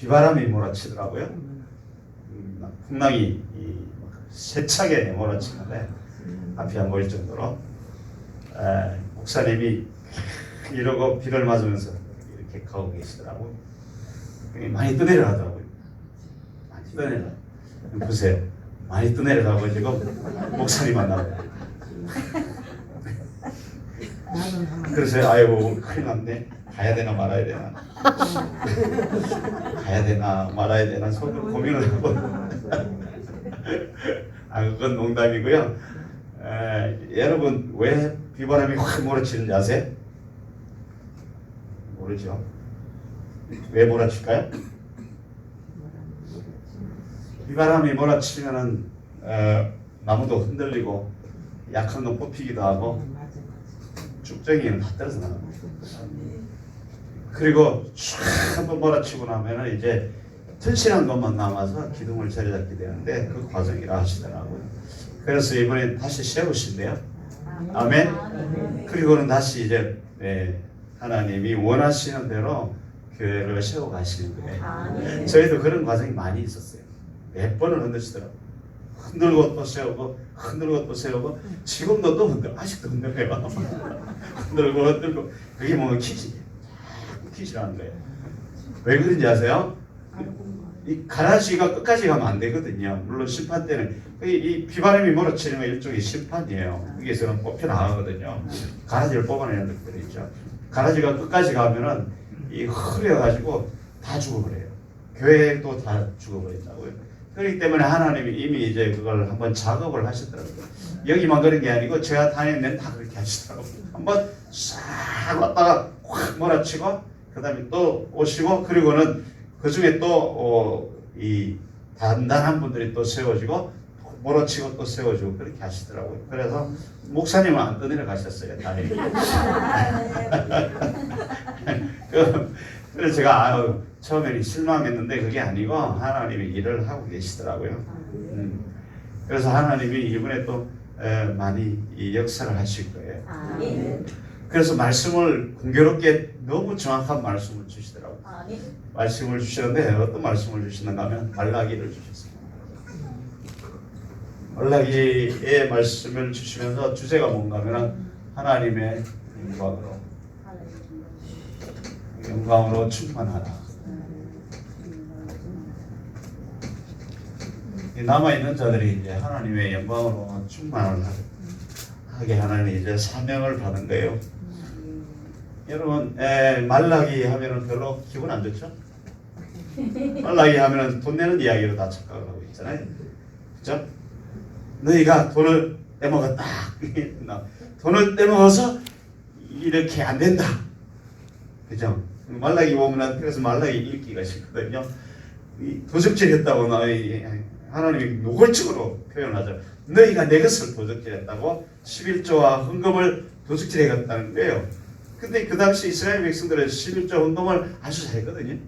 비바람이 몰아치더라고요. 풍랑이 세차게 몰아치는데 앞이 안 보일 정도로 목사님이 이러고 비를 맞으면서 이렇게 가고 계시더라고요. 많이 떠내려가더라고요. 많이 떠내려. 보세요. 많이 떠내려가고 지금 목사님 만나고. 그래서 아이고 큰일 났네. 가야 되나 말아야 되나. 가야 되나 말아야 되나 속으로 고민을 하고. 그건 농담이고요. 여러분 왜 비바람이 확 몰아치는지 아세요? 모르죠. 왜 몰아칠까요? 비바람이 몰아치면은 나무도 흔들리고 약한 건 뽑히기도 하고 쭉정이는 다 떨어져 나갑니다. 그리고 쫙 한번 몰아치고 나면은 이제 튼실한 것만 남아서 기둥을 자리잡게 되는데 그 과정이라 하시더라고요. 그래서 이번에 다시 세우신대요. 아멘. 그리고는 다시 이제 하나님이 원하시는 대로 교회를 세워 가시는 거예요. 저희도 그런 과정이 많이 있었어요. 몇 번을 흔드시더라고요. 흔들고 또 세우고 흔들고 또 세우고 지금도 또 흔들고 아직도 흔들어요. 흔들고 그게 뭐 키지. 자꾸 키시라는 거예요. 왜 그런지 아세요? 이 가라지가 끝까지 가면 안 되거든요. 물론 심판 때는 이 비바람이 몰아치는 건 일종의 심판이에요. 여기서는 뽑혀 나가거든요. 가라지를 뽑아내는 것들이죠. 가라지가 끝까지 가면은 이 흐려가지고 다 죽어버려요. 교회도 다 죽어버린다고요. 그렇기 때문에 하나님이 이미 이제 그걸 한번 작업을 하셨더라고요. 여기만 그런 게 아니고 제가 다니는 데는 다 그렇게 하시더라고요. 한번 싹 왔다가 확 몰아치고 그 다음에 또 오시고 그리고는 그 중에 또 이 단단한 분들이 또 세워지고 몰아치고 또 세워지고 그렇게 하시더라고요. 그래서 목사님은 안 떠내려 가셨어요. 다리. 그래서 제가 처음에는 실망했는데 그게 아니고 하나님이 일을 하고 계시더라고요. 그래서 하나님이 이번에 또 많이 이 역사를 하실 거예요. 그래서 말씀을 공교롭게 너무 정확한 말씀을 주시더라고요. 말씀을 주셨는데 어떤 말씀을 주시는가 하면 말라기를 주셨어요. 말라기의 말씀을 주시면서 주제가 뭔가 하면 하나님의 영광으로 충만하라. 남아있는 자들이 이제 하나님의 영광으로 충만을 하게 하나님이 이제 사명을 받은 거예요. 여러분 말라기 하면은 별로 기분 안 좋죠? 말라기 하면은 돈 내는 이야기로 다 착각을 하고 있잖아요. 그렇죠? 너희가 돈을 떼먹었다. 돈을 떼먹어서 이렇게 안 된다. 그죠? 말라기 보면 그래서 말라기 읽기가 싫거든요. 도적질했다고 하나님이 노골적으로 표현하죠. 너희가 내 것을 도적질했다고 11조와 헌금을 도적질해갔다는 거예요. 근데 그 당시 이스라엘 백성들은 11조 헌금을 아주 잘했거든요.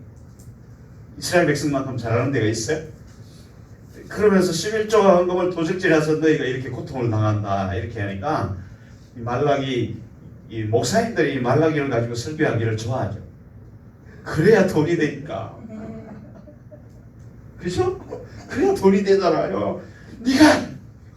이스라엘 백성만큼 잘하는 데가 있어요? 그러면서 11조와 헌금을 도적질해서 너희가 이렇게 고통을 당한다 이렇게 하니까 말라기 이 목사님들이 말라기를 가지고 설교하기를 좋아하죠. 그래야 돈이 되니까. 그렇죠? 그래야 돈이 되잖아요. 네가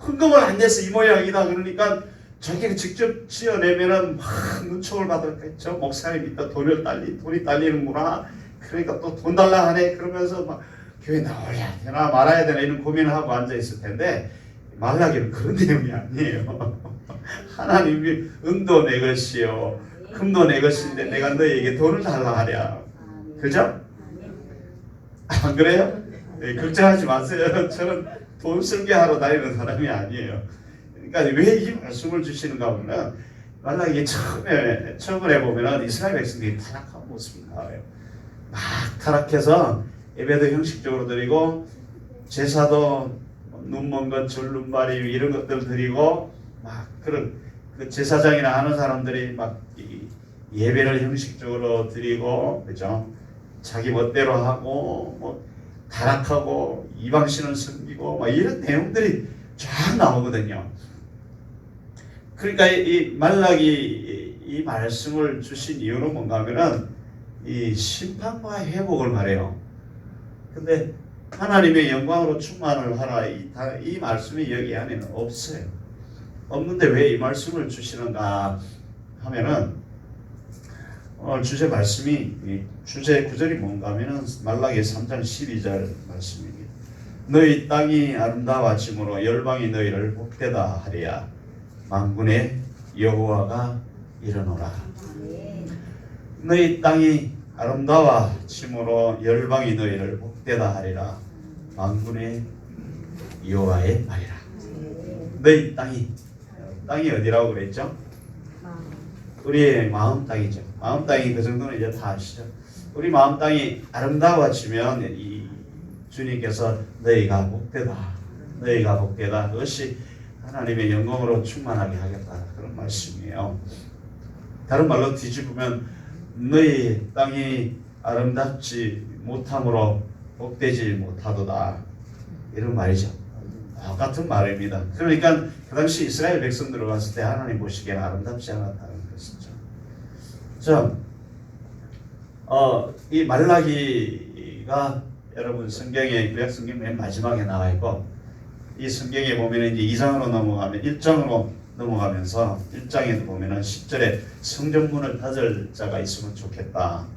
헌금을 안 내서 이 모양이다 그러니까 자기가 직접 지어내면은 막 눈총을 받았겠죠. 목사님이 또 돈이 딸리는구나. 그러니까 또 돈 달라 하네. 그러면서 막 교회 나와야 되나 말아야 되나 이런 고민을 하고 앉아 있을 텐데 말라기는 그런 내용이 아니에요. 하나님이 은도 내 것이요 금도 내 것인데 내가 너희에게 돈을 달라 하랴. 그죠? 안 그래요? 네, 걱정하지 마세요. 저는 돈 설교하러 다니는 사람이 아니에요. 그러니까 왜 이 말씀을 주시는가 하면 말라기 처음에 보면은 이스라엘 백성들이 타락한 모습이 나와요. 막 타락해서 예배도 형식적으로 드리고 제사도 눈먼 것, 절눈발이 이런 것들 드리고 막 그런 그 제사장이나 하는 사람들이 막 예배를 형식적으로 드리고 그죠? 자기 멋대로 하고 뭐 타락하고 이방신을 섬기고 막 이런 내용들이 쫙 나오거든요. 그러니까 이 말라기 이 말씀을 주신 이유는 뭔가 하면은 이 심판과 회복을 말해요. 근데 하나님의 영광으로 충만을 하라 이 말씀이 여기 안에는 없어요. 없는데 왜 이 말씀을 주시는가 하면은 오늘 주제 말씀이 주제 구절이 뭔가 하면은 말라기 3장 12절 말씀입니다. 너희 땅이 아름다워짐으로 열방이 너희를 복되다 하리야. 만군의 여호와가 이르노라. 너희 땅이 아름다워짐으로 열방이 너희를 복되다 하리라. 만군의 여호와의 말이라. 너희 땅이 어디라고 그랬죠? 우리의 마음 땅이죠. 마음 땅이 그 정도는 이제 다 아시죠? 우리 마음 땅이 아름다워지면 이 주님께서 너희가 복되다. 그것이 하나님의 영광으로 충만하게 하겠다. 그런 말씀이에요. 다른 말로 뒤집으면 너희 땅이 아름답지 못함으로 복되지 못하도다. 이런 말이죠. 같은 말입니다. 그러니까 그 당시 이스라엘 백성들을 봤을 때 하나님 보시기에는 아름답지 않았다는 것이죠. 자, 이 말라기가 여러분 성경의 구약 성경 맨 마지막에 나와 있고 이 성경에 보면 이제 2장으로 넘어가면 1장으로 넘어가면서 1장에 보면은 10절에 성전문을 닫을 자가 있으면 좋겠다.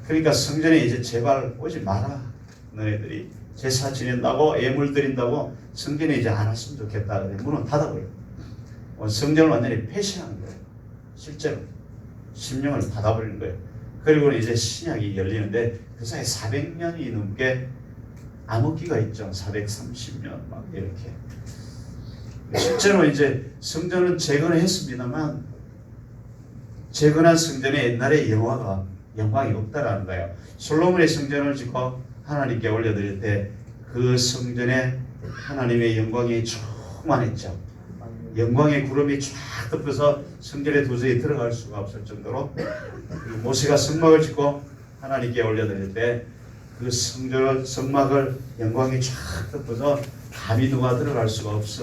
그러니까 성전에 이제 제발 오지 마라. 너희들이 제사 지낸다고 예물 드린다고 성전에 이제 안 왔으면 좋겠다. 문은 닫아버려. 성전을 완전히 폐쇄하는 거예요. 실제로 심령을 닫아버리는 거예요. 그리고 이제 신약이 열리는데 그 사이에 400년이 넘게 암흑기가 있죠. 430년 막 이렇게. 실제로 이제 성전은 재건을 했습니다만 재건한 성전에 옛날에 영광이 없다라는 거예요. 솔로몬의 성전을 짓고 하나님께 올려드릴 때 그 성전에 하나님의 영광이 충만했죠. 영광의 구름이 쫙 덮여서 성전에 도저히 들어갈 수가 없을 정도로 모세가 성막을 짓고 하나님께 올려드릴 때 그 성막을 영광이 쫙 덮어서 감히 누가 들어갈 수가 없어.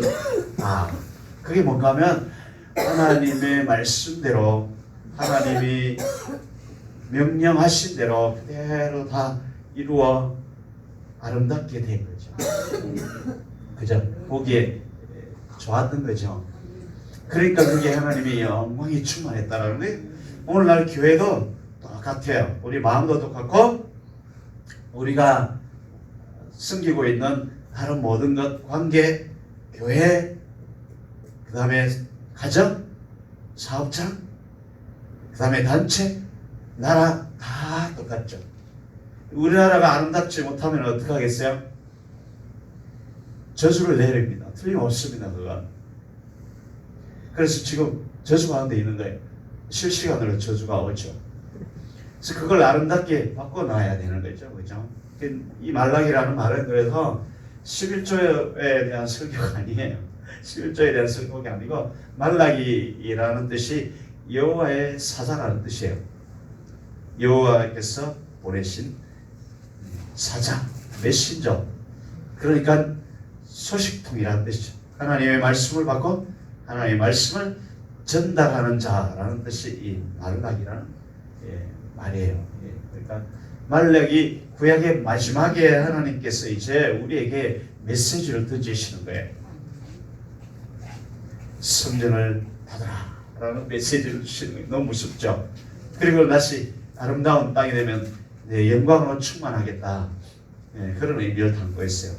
그게 뭔가 하면 하나님의 말씀대로 하나님이 명령하신 대로 그대로 다 이루어 아름답게 된 거죠. 그죠? 보기에 좋았던 거죠. 그러니까 그게 하나님의 영광이 충만했다라는 거예요. 오늘날 교회도 똑같아요. 우리 마음도 똑같고 우리가 섬기고 있는 다른 모든 것, 관계, 교회, 그 다음에 가정, 사업장, 그 다음에 단체, 나라 다 똑같죠. 우리나라가 아름답지 못하면 어떻게 하겠어요? 저주를 내립니다. 틀림없습니다. 그건. 그래서 지금 저주 가운데 있는 거예요. 실시간으로 저주가 오죠. 그래서 그걸 아름답게 바꿔놔야 되는 거죠. 그죠? 이 말라기라는 말은 그래서 11조에 대한 설교가 아니에요. 11조에 대한 설교가 아니고 말라기라는 뜻이 여호와의 사자라는 뜻이에요. 여호와께서 보내신 사자, 메신저. 그러니까 소식통이라는 뜻이죠. 하나님의 말씀을 받고 하나님의 말씀을 전달하는 자라는 뜻이 이 말라기라는 말이에요. 그러니까 말라기 구약의 마지막에 하나님께서 이제 우리에게 메시지를 던지시는 거예요. 성전을 닫아라 라는 메시지를 주시는 거예요. 너무 무섭죠. 그리고 다시 아름다운 땅이 되면 영광으로 충만하겠다. 그런 의미를 담고 있어요.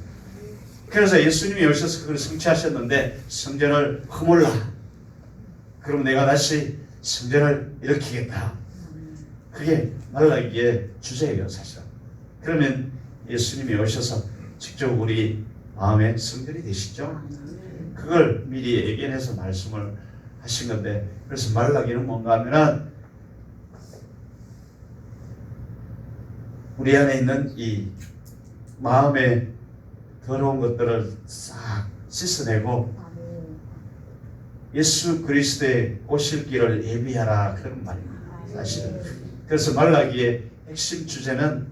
그래서 예수님이 오셔서 그걸 성취하셨는데 성전을 허물라. 그럼 내가 다시 성전을 일으키겠다. 그게 말라기의 주제예요, 사실. 그러면 예수님이 오셔서 직접 우리 마음의 성전이 되시죠. 그걸 미리 예견해서 말씀을 하신 건데, 그래서 말라기는 뭔가 하면은 우리 안에 있는 이 마음의 더러운 것들을 싹 씻어내고 예수 그리스도의 오실 길을 예비하라, 그런 말입니다. 사실은. 그래서 말라기의 핵심 주제는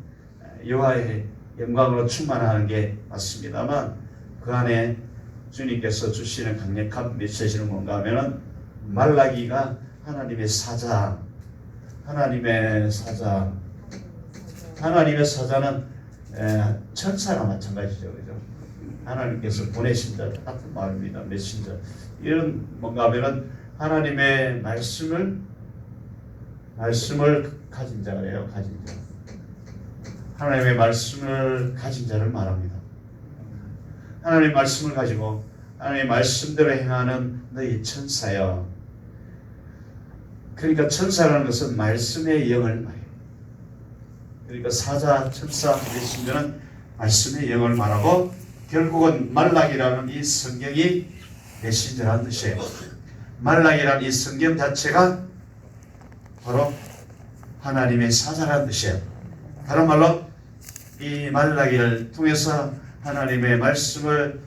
여호와의 영광으로 충만하는 게 맞습니다만 그 안에 주님께서 주시는 강력한 메시지는 뭔가 하면은 말라기가 하나님의 사자는 천사나 마찬가지죠. 그죠? 하나님께서 보내신 자 같은 말입니다. 메신저. 이런 뭔가 하면은 하나님의 말씀을 가진 자래요. 가진 자. 하나님의 말씀을 가진 자를 말합니다. 하나님의 말씀을 가지고 하나님의 말씀대로 행하는 너희 천사여. 그러니까 천사라는 것은 말씀의 영을 말해요. 그러니까 사자, 천사, 메신저는 말씀의 영을 말하고 결국은 말락이라는 이 성경이 메신저라는 뜻이에요. 말락이라는 이 성경 자체가 바로 하나님의 사자라는 뜻이에요. 다른 말로 이 말라기를 통해서 하나님의 말씀을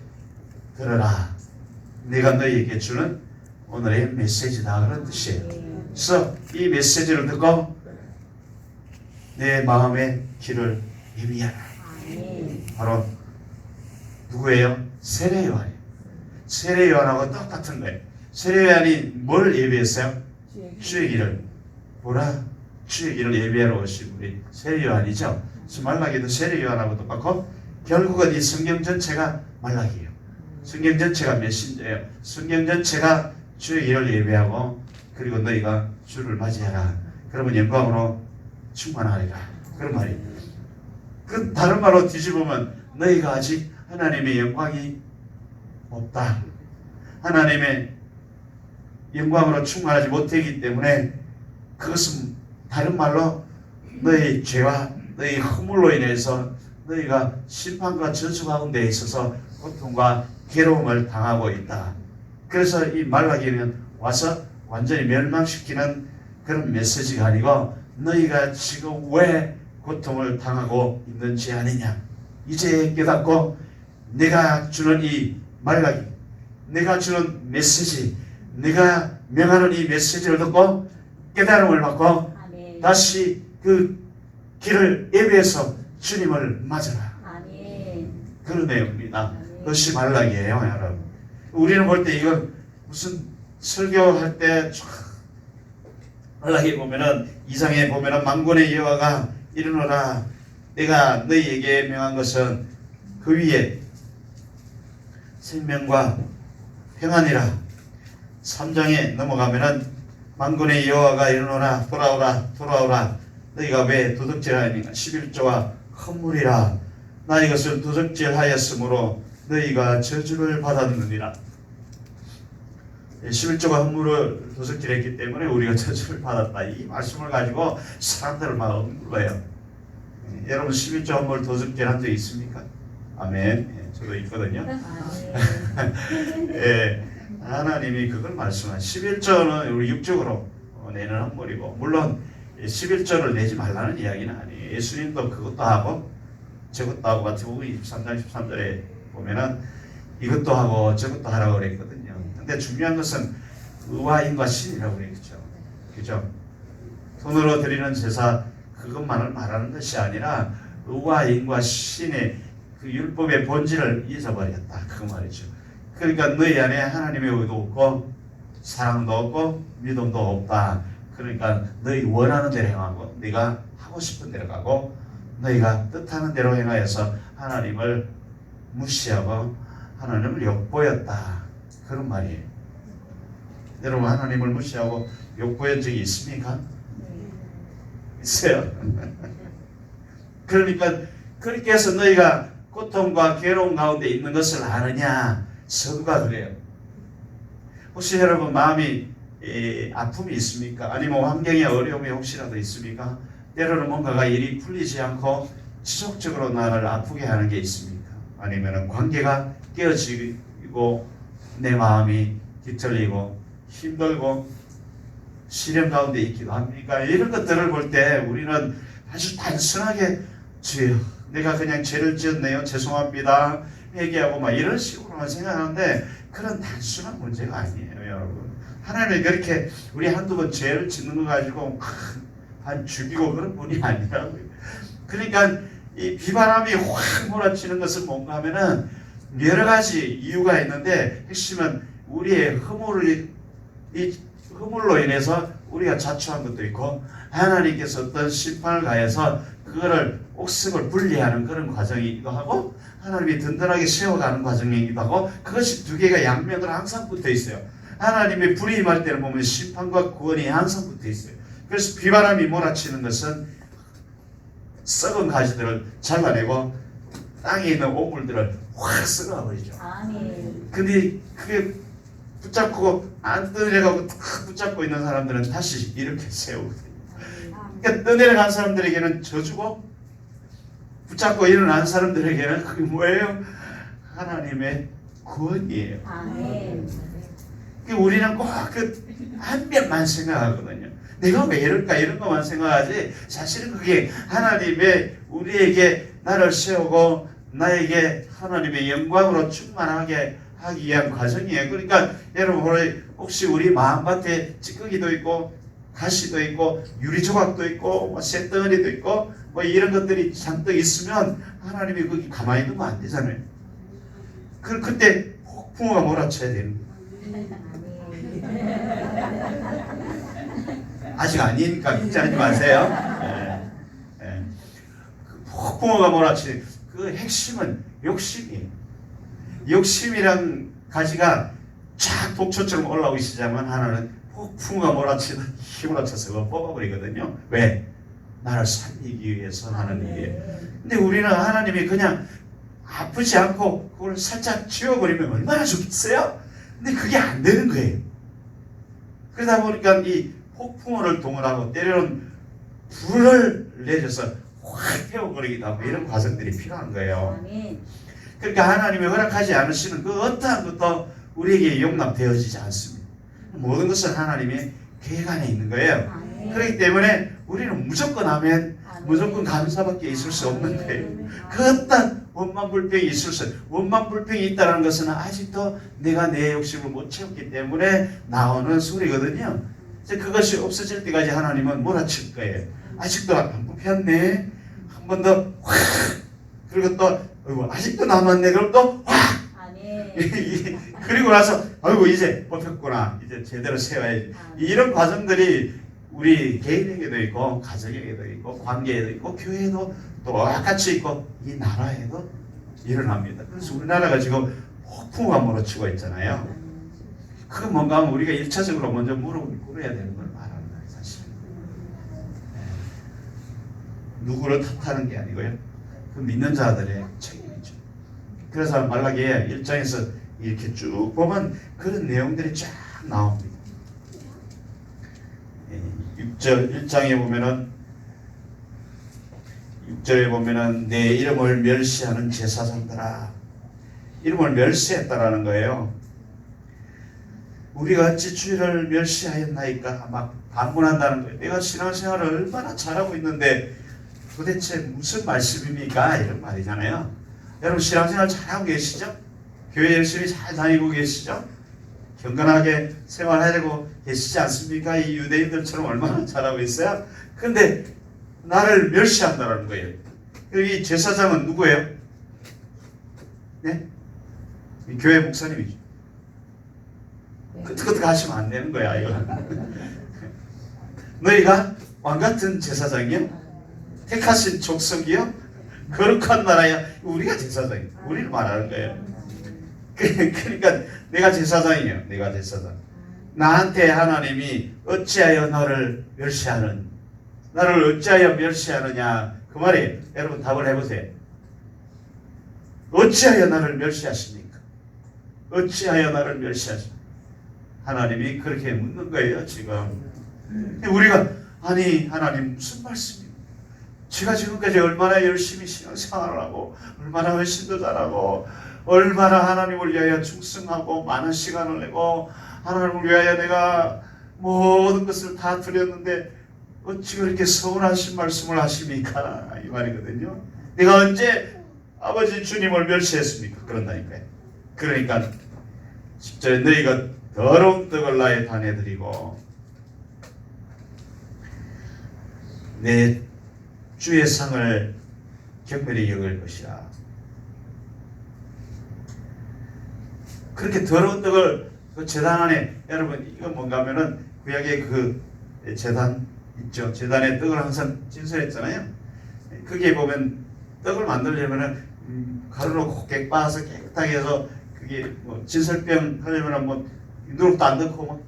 들어라. 내가 너희에게 주는 오늘의 메시지다. 그런 뜻이에요. 그래서 이 메시지를 듣고 내 마음의 길을 예비하라. 바로 누구예요? 세례 요한이에요. 세례 요한하고 똑같은 거예요. 세례 요한이 뭘 예비했어요? 주의 길을 보라. 주의 길을 예비하러 오신 우리 세례 요한이죠. 그래서 말라기도 세례 요한하고 똑같고 결국은 이 성경 전체가 말라기예요. 성경 전체가 메신저예요. 성경 전체가 주의 길을 예비하고 그리고 너희가 주를 맞이하라. 그러면 영광으로 충만하리라. 그런 말이에요. 그 다른 말로 뒤집으면 너희가 아직 하나님의 영광이 없다. 하나님의 영광으로 충만하지 못하기 때문에 그것은 다른 말로 너희 죄와 너희 허물로 인해서 너희가 심판과 저주 가운데 있어서 고통과 괴로움을 당하고 있다. 그래서 이 말라기는 와서 완전히 멸망시키는 그런 메시지가 아니고 너희가 지금 왜 고통을 당하고 있는지 아느냐. 이제 깨닫고 내가 주는 이 말라기, 내가 주는 메시지, 내가 명하는 이 메시지를 듣고 깨달음을 받고 아멘. 다시 그 길을 예배해서 주님을 맞으라. 아멘. 그런 내용입니다. 아멘. 그것이 말라기예요, 여러분. 우리는 볼 때 이건 무슨 설교할 때 말라기 보면은 이상에 보면은 만군의 여호와가 이르노라 내가 너희에게 명한 것은 그 위에 생명과 평안이라. 3장에 넘어가면은 만군의 여호와가 이르노라 돌아오라 너희가 왜 도둑질하니까 11조와 헌물이라 나 이것을 도둑질하였으므로 너희가 저주를 받았느니라. 11조가 헌물을 도둑질했기 때문에 우리가 저주를 받았다. 이 말씀을 가지고 사람들을 막 억눌러요. 여러분 11조 헌물 도둑질한 적 있습니까? 아멘. 저도 있거든요. 예, 하나님이 그걸 말씀한 11조는 우리 육적으로 내는 헌물이고 물론 11조를 내지 말라는 이야기는 아니에요. 예수님도 그것도 하고 저것도 하고 마태복음 23장 13절에 보면은 이것도 하고 저것도 하라고 그랬거든요. 근데 중요한 것은 의와 인과 신이라고 그랬죠. 그죠? 돈으로 드리는 제사 그것만을 말하는 것이 아니라 의와 인과 신의 그 율법의 본질을 잊어버렸다. 그 말이죠. 그러니까 너희 안에 하나님의 의도 없고 사랑도 없고 믿음도 없다. 그러니까 너희 원하는 대로 행하고 네가 하고 싶은 대로 가고 너희가 뜻하는 대로 행하여서 하나님을 무시하고 하나님을 욕보였다. 그런 말이에요. 여러분 하나님을 무시하고 욕보인 적이 있습니까? 있어요. 그러니까 그렇게 해서 너희가 고통과 괴로움 가운데 있는 것을 아느냐. 서두가 그래요. 혹시 여러분 마음이 아픔이 있습니까? 아니면 환경에 어려움이 혹시라도 있습니까? 때로는 뭔가가 일이 풀리지 않고 지속적으로 나를 아프게 하는 게 있습니까? 아니면 관계가 깨어지고 내 마음이 뒤틀리고 힘들고 시련 가운데 있기도 합니까? 이런 것들을 볼 때 우리는 아주 단순하게 주여 내가 그냥 죄를 지었네요. 죄송합니다. 회개하고 막 이런 식으로만 생각하는데 그런 단순한 문제가 아니에요, 여러분. 하나님이 그렇게 우리 한두 번 죄를 짓는 거 가지고 한 죽이고 그런 분이 아니라고요. 그러니까 이 비바람이 확 몰아치는 것은 뭔가 하면은 여러 가지 이유가 있는데 핵심은 우리의 허물로 인해서 우리가 자초한 것도 있고 하나님께서 어떤 심판을 가해서 그거를 옥석을 분리하는 그런 과정이기도 하고 하나님이 든든하게 세워가는 과정이기도 하고 그것이 두 개가 양면으로 항상 붙어 있어요. 하나님의 불이 임할 때는 보면 심판과 구원이 항상 붙어 있어요. 그래서 비바람이 몰아치는 것은 썩은 가지들을 잘라내고 땅에 있는 오물들을 확 썰어버리죠. 근데 그게 붙잡고 안 떠내려가고 탁 붙잡고 있는 사람들은 다시 이렇게 세우거든요. 그러니까 떠내려간 사람들에게는 저주고 붙잡고 일어난 사람들에게는 그게 뭐예요? 하나님의 구원이에요. 우리는 꼭 그 한 면만 생각하거든요. 내가 왜 이럴까 이런 것만 생각하지 사실은 그게 하나님의 우리에게 나를 세우고 나에게 하나님의 영광으로 충만하게 하기 위한 과정이에요. 그러니까 여러분 혹시 우리 마음밭에 찌꺼기도 있고 가시도 있고 유리 조각도 있고 뭐 쇳덩어리도 있고 뭐 이런 것들이 잔뜩 있으면 하나님이 거기 가만히 두면 안 되잖아요. 그때 폭풍우가 몰아쳐야 되는 거예요. 아직 아니니까 걱정하지 마세요. 폭풍우가 몰아치는 그 핵심은 욕심이에요. 욕심이란 가지가 쫙 독초처럼 올라오기 시작하면 하나는 폭풍우가 몰아치는 힘을 합쳐서 그걸 뽑아버리거든요. 왜? 나를 살리기 위해서 하나님 위해. 근데 우리는 하나님이 그냥 아프지 않고 그걸 살짝 지워버리면 얼마나 좋겠어요? 근데 그게 안 되는 거예요. 그러다 보니까 이 폭풍우를 동원하고 때로는 불을 내려서 확 태워버리기도 하고 이런 과정들이 필요한 거예요. 그러니까 하나님이 허락하지 않으시는 그 어떠한 것도 우리에게 용납되어지지 않습니다. 모든 것은 하나님의 계획 안에 있는 거예요. 그렇기 때문에 우리는 무조건 아멘, 무조건 감사밖에 있을 수 없는 거예요. 그 어떤 원망불평이 있을 수, 원망불평이 있다는 것은 아직도 내가 내 욕심을 못 채웠기 때문에 나오는 소리거든요. 그것이 없어질 때까지 하나님은 몰아칠 거예요. 아직도 안 뽑혔네. 한 번 더 확. 그리고 또 아직도 남았네. 그럼 또 확. 그리고 나서 아이고 이제 뽑혔구나. 이제 제대로 세워야지. 이런 과정들이 우리 개인에게도 있고 가정에게도 있고 관계에도 있고 교회에도 똑같이 있고 이 나라에도 일어납니다. 그래서 우리나라가 지금 폭풍우가 몰아치고 있잖아요. 그건 뭔가 하면 우리가 1차적으로 먼저 무릎을 꿇어야 되는 걸 말하는 거예요. 사실 누구를 탓하는 게 아니고요. 그 믿는 자들의 책임이죠. 그래서 말라기에 1장에서 이렇게 쭉 보면 그런 내용들이 쫙 나옵니다. 6절 1장에 보면은 6절에 보면은 내 이름을 멸시하는 제사장들아, 이름을 멸시했다라는 거예요. 우리가 어찌 주의를 멸시하였나이까 막 반문한다는 거예요. 내가 신앙생활을 얼마나 잘하고 있는데 도대체 무슨 말씀입니까? 이런 말이잖아요. 여러분 신앙생활 잘하고 계시죠? 교회 열심히 잘 다니고 계시죠? 경건하게 생활하려고 계시지 않습니까? 이 유대인들처럼 얼마나 잘하고 있어요? 근데 나를 멸시한다는 거예요. 이 제사장은 누구예요? 네? 이 교회 목사님이죠. 그것도 하시면 안 되는 거야, 이거. 너희가 왕같은 제사장이요? 택하신 족속이요? 거룩한 나라야? 우리가 제사장이에요. 우리를 말하는 거예요. 그러니까 내가 제사장이에요. 내가 제사장. 나한테 하나님이 어찌하여 너를 멸시하는, 나를 어찌하여 멸시하느냐 그 말이에요. 여러분 답을 해보세요. 어찌하여 나를 멸시하십니까? 어찌하여 나를 멸시하십니까? 하나님이 그렇게 묻는 거예요 지금. 우리가 아니 하나님 무슨 말씀이에요? 제가 지금까지 얼마나 열심히 신앙생활을 하고 얼마나 헌신도 잘하고 얼마나 하나님을 위하여 충성하고 많은 시간을 내고 하나님을 위하여 내가 모든 것을 다 드렸는데 어찌 그렇게 서운하신 말씀을 하십니까? 이 말이거든요. 내가 언제 아버지 주님을 멸시했습니까? 그런다니까요. 그러니까 10절에 너희가 더러운 떡을 나의 단에 드리고 내 주의 상을 경멸히 여길 것이라. 그렇게 더러운 떡을 그 제단 안에, 여러분 이건 뭔가 하면은 구약의 그 제단 있죠. 제단에 떡을 항상 진설했잖아요. 그게 보면 떡을 만들려면은 가루로 곱게 빻아서 깨끗하게 해서 그게 뭐 진설병 하려면은 뭐 누룩도 안 넣고 뭐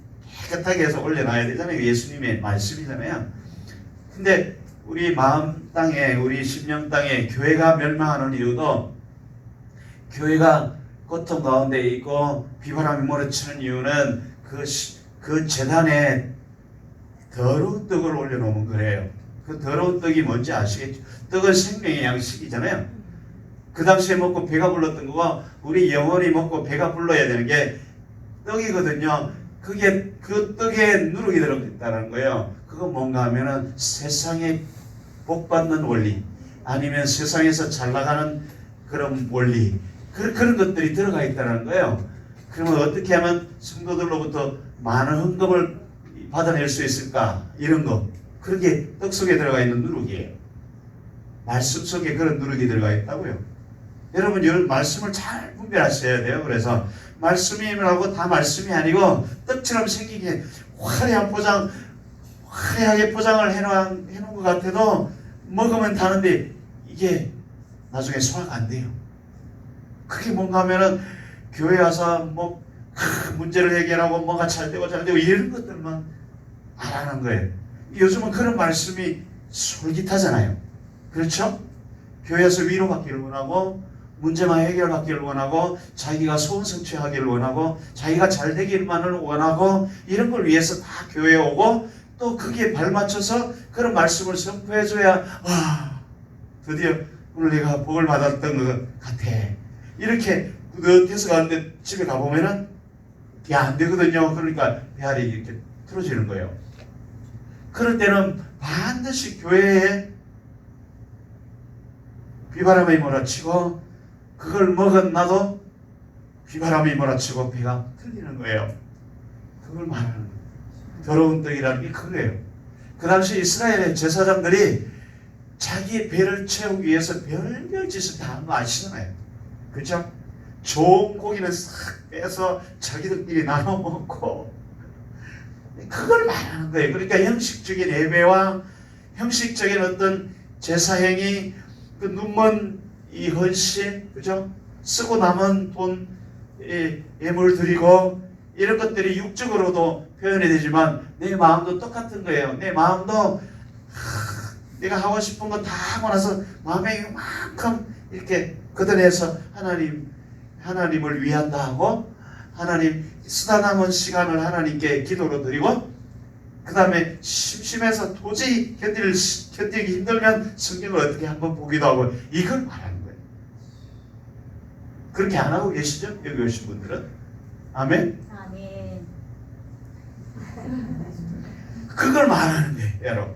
깨끗하게 해서 올려놔야 되잖아요. 예수님의 말씀이잖아요. 근데 우리 마음 땅에, 우리 심령 땅에 교회가 멸망하는 이유도, 교회가 고통 가운데 있고 비바람이 몰아치는 이유는 그 제단에 더러운 떡을 올려놓으면 그래요. 그 더러운 떡이 뭔지 아시겠죠? 떡은 생명의 양식이잖아요. 그 당시에 먹고 배가 불렀던 거가 우리 영원히 먹고 배가 불러야 되는 게 떡이거든요. 그게 그 떡에 누룩이 들어있다는 거예요. 그건 뭔가 하면은 세상에 복받는 원리, 아니면 세상에서 잘 나가는 그런 원리, 그런 것들이 들어가 있다는 거예요. 그러면 어떻게 하면 성도들로부터 많은 헌금을 받아낼 수 있을까? 이런 거. 그런 게 떡 속에 들어가 있는 누룩이에요. 말씀 속에 그런 누룩이 들어가 있다고요. 여러분, 이 말씀을 잘 분별하셔야 돼요. 그래서 말씀이라고 다 말씀이 아니고 떡처럼 생기게 화려한 포장, 화려하게 포장을 해놓은 것 같아도 먹으면 다는데 이게 나중에 소화가 안 돼요. 그게 뭔가 하면은 교회 와서 뭐 문제를 해결하고 뭐가 잘 되고 이런 것들만 말하는 거예요. 요즘은 그런 말씀이 솔깃하잖아요. 그렇죠? 교회에서 위로받기를 원하고 문제만 해결받기를 원하고 자기가 소원 성취하기를 원하고 자기가 잘 되기만을 원하고 이런 걸 위해서 다 교회에 오고 또 거기에 발맞춰서 그런 말씀을 선포해줘야 와, 드디어 오늘 내가 복을 받았던 것 같아. 이렇게 뿌듯해서 가는데 집에 가보면은 그게 안 되거든요. 그러니까 배알이 이렇게 틀어지는 거예요. 그럴 때는 반드시 교회에 비바람이 몰아치고 그걸 먹었나도 비바람이 몰아치고 배가 틀리는 거예요. 그걸 말하는 거예요. 더러운 떡이라는 게 그거예요. 그 당시 이스라엘의 제사장들이 자기 배를 채우기 위해서 별별 짓을 다 한 거 아시잖아요. 그렇죠? 좋은 고기는 싹 빼서 자기들끼리 나눠 먹고 그걸 말하는 거예요. 그러니까 형식적인 예배와 형식적인 어떤 제사행위, 그 눈먼 이 헌신, 그죠? 쓰고 남은 돈, 예물 드리고 이런 것들이 육적으로도 표현이 되지만 내 마음도 똑같은 거예요. 내 마음도 내가 하고 싶은 거 다 하고 나서 마음에 이만큼 이렇게 걷어내서 하나님을 위한다 하고 하나님 쓰다 남은 시간을 하나님께 기도로 드리고 그 다음에 심심해서 도저히 견디기 힘들면 성경을 어떻게 한번 보기도 하고 이걸 말하는 거예요. 그렇게 안 하고 계시죠? 여기 오신 분들은? 아멘? 아멘. 그걸 말하는 거예요, 여러분.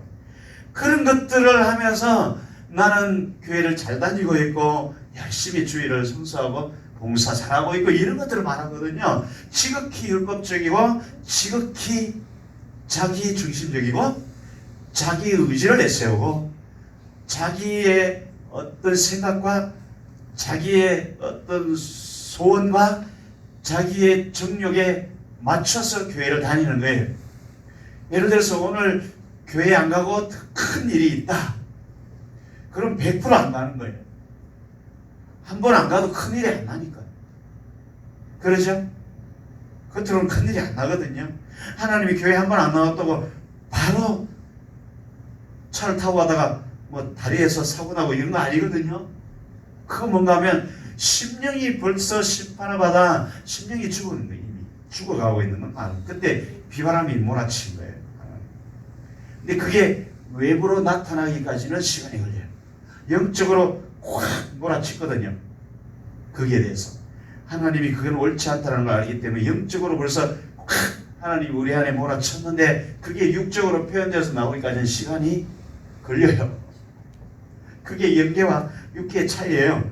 그런 것들을 하면서 나는 교회를 잘 다니고 있고 열심히 주일을 성수하고 봉사 잘하고 있고 이런 것들을 말하거든요. 지극히 율법적이고 지극히 자기 중심적이고 자기 의지를 내세우고 자기의 어떤 생각과 자기의 어떤 소원과 자기의 정욕에 맞춰서 교회를 다니는 거예요. 예를 들어서 오늘 교회 안 가고 큰 일이 있다. 그럼 100%안 가는 거예요. 한 번 안 가도 큰 일이 안 나니까. 그러죠? 겉으로는 큰 일이 안 나거든요. 하나님이 교회 한 번 안 나왔다고 바로 차를 타고 가다가 뭐 다리에서 사고 나고 이런 거 아니거든요. 그거 뭔가 하면 심령이 벌써 심판을 받아 심령이 죽은 거예요. 이미 죽어가고 있는 건 많아요. 그때 비바람이 몰아친 거예요. 근데 그게 외부로 나타나기까지는 시간이 걸려요. 영적으로 확 몰아치거든요. 거기에 대해서 하나님이 그건 옳지 않다는 걸 알기 때문에 영적으로 벌써 확 하나님이 우리 안에 몰아쳤는데 그게 육적으로 표현돼서 나오기까지는 시간이 걸려요. 그게 영계와 육계의 차이예요.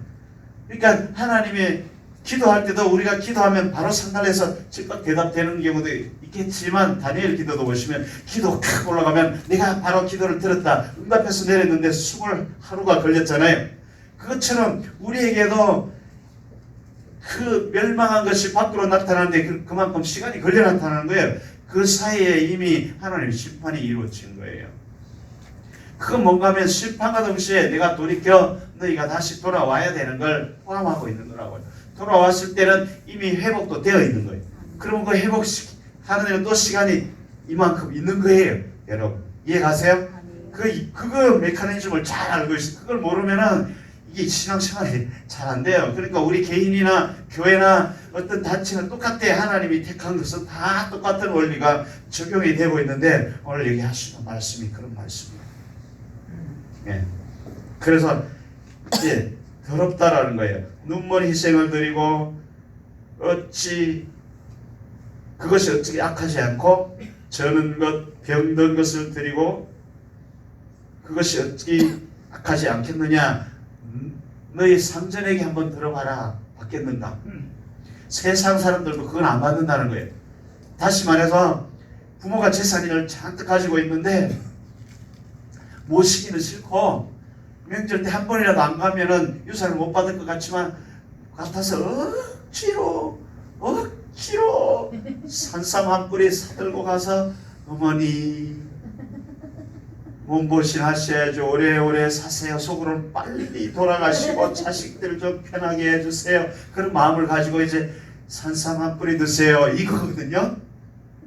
그러니까 하나님이 기도할 때도 우리가 기도하면 바로 상달해서 즉각 대답되는 경우도 있겠지만 다니엘 기도도 보시면 기도 탁 올라가면 내가 바로 기도를 들었다 응답해서 내렸는데 20하루가 걸렸잖아요. 그것처럼 우리에게도 그 멸망한 것이 밖으로 나타나는데 그만큼 시간이 걸려 나타나는 거예요. 그 사이에 이미 하나님의 심판이 이루어진 거예요. 그건 뭔가 하면 심판과 동시에 내가 돌이켜 너희가 다시 돌아와야 되는 걸 포함하고 있는 거라고요. 돌아왔을 때는 이미 회복도 되어 있는 거예요. 그러면 그 회복하는 데는 또 시간이 이만큼 있는 거예요. 여러분 이해가세요? 그거 메커니즘을 잘 알고 있어요. 그걸 모르면은 이게 신앙생활이 잘 안 돼요. 그러니까 우리 개인이나 교회나 어떤 단체는 똑같아. 하나님이 택한 것은 다 똑같은 원리가 적용이 되고 있는데 오늘 얘기하시는 말씀이 그런 말씀이에요. 예. 그래서 이제 더럽다라는 거예요. 눈먼 희생을 드리고 그것이 어찌 악하지 않고 저는 것 병든 것을 드리고 그것이 어찌 악하지 않겠느냐. 너희 상전에게 한번 들어봐라. 받겠는가? 세상 사람들도 그건 안 받는다는 거예요. 다시 말해서 부모가 재산을 잔뜩 가지고 있는데 모시기는 싫고 명절 때 한 번이라도 안 가면은 유산을 못 받을 것 같아서 억지로 산삼 한 뿌리 사들고 가서 어머니 몸보신 하셔야죠. 오래오래 사세요. 속으로는 빨리 돌아가시고 자식들 좀 편하게 해주세요. 그런 마음을 가지고 이제 산삼 한 뿌리 드세요. 이거거든요.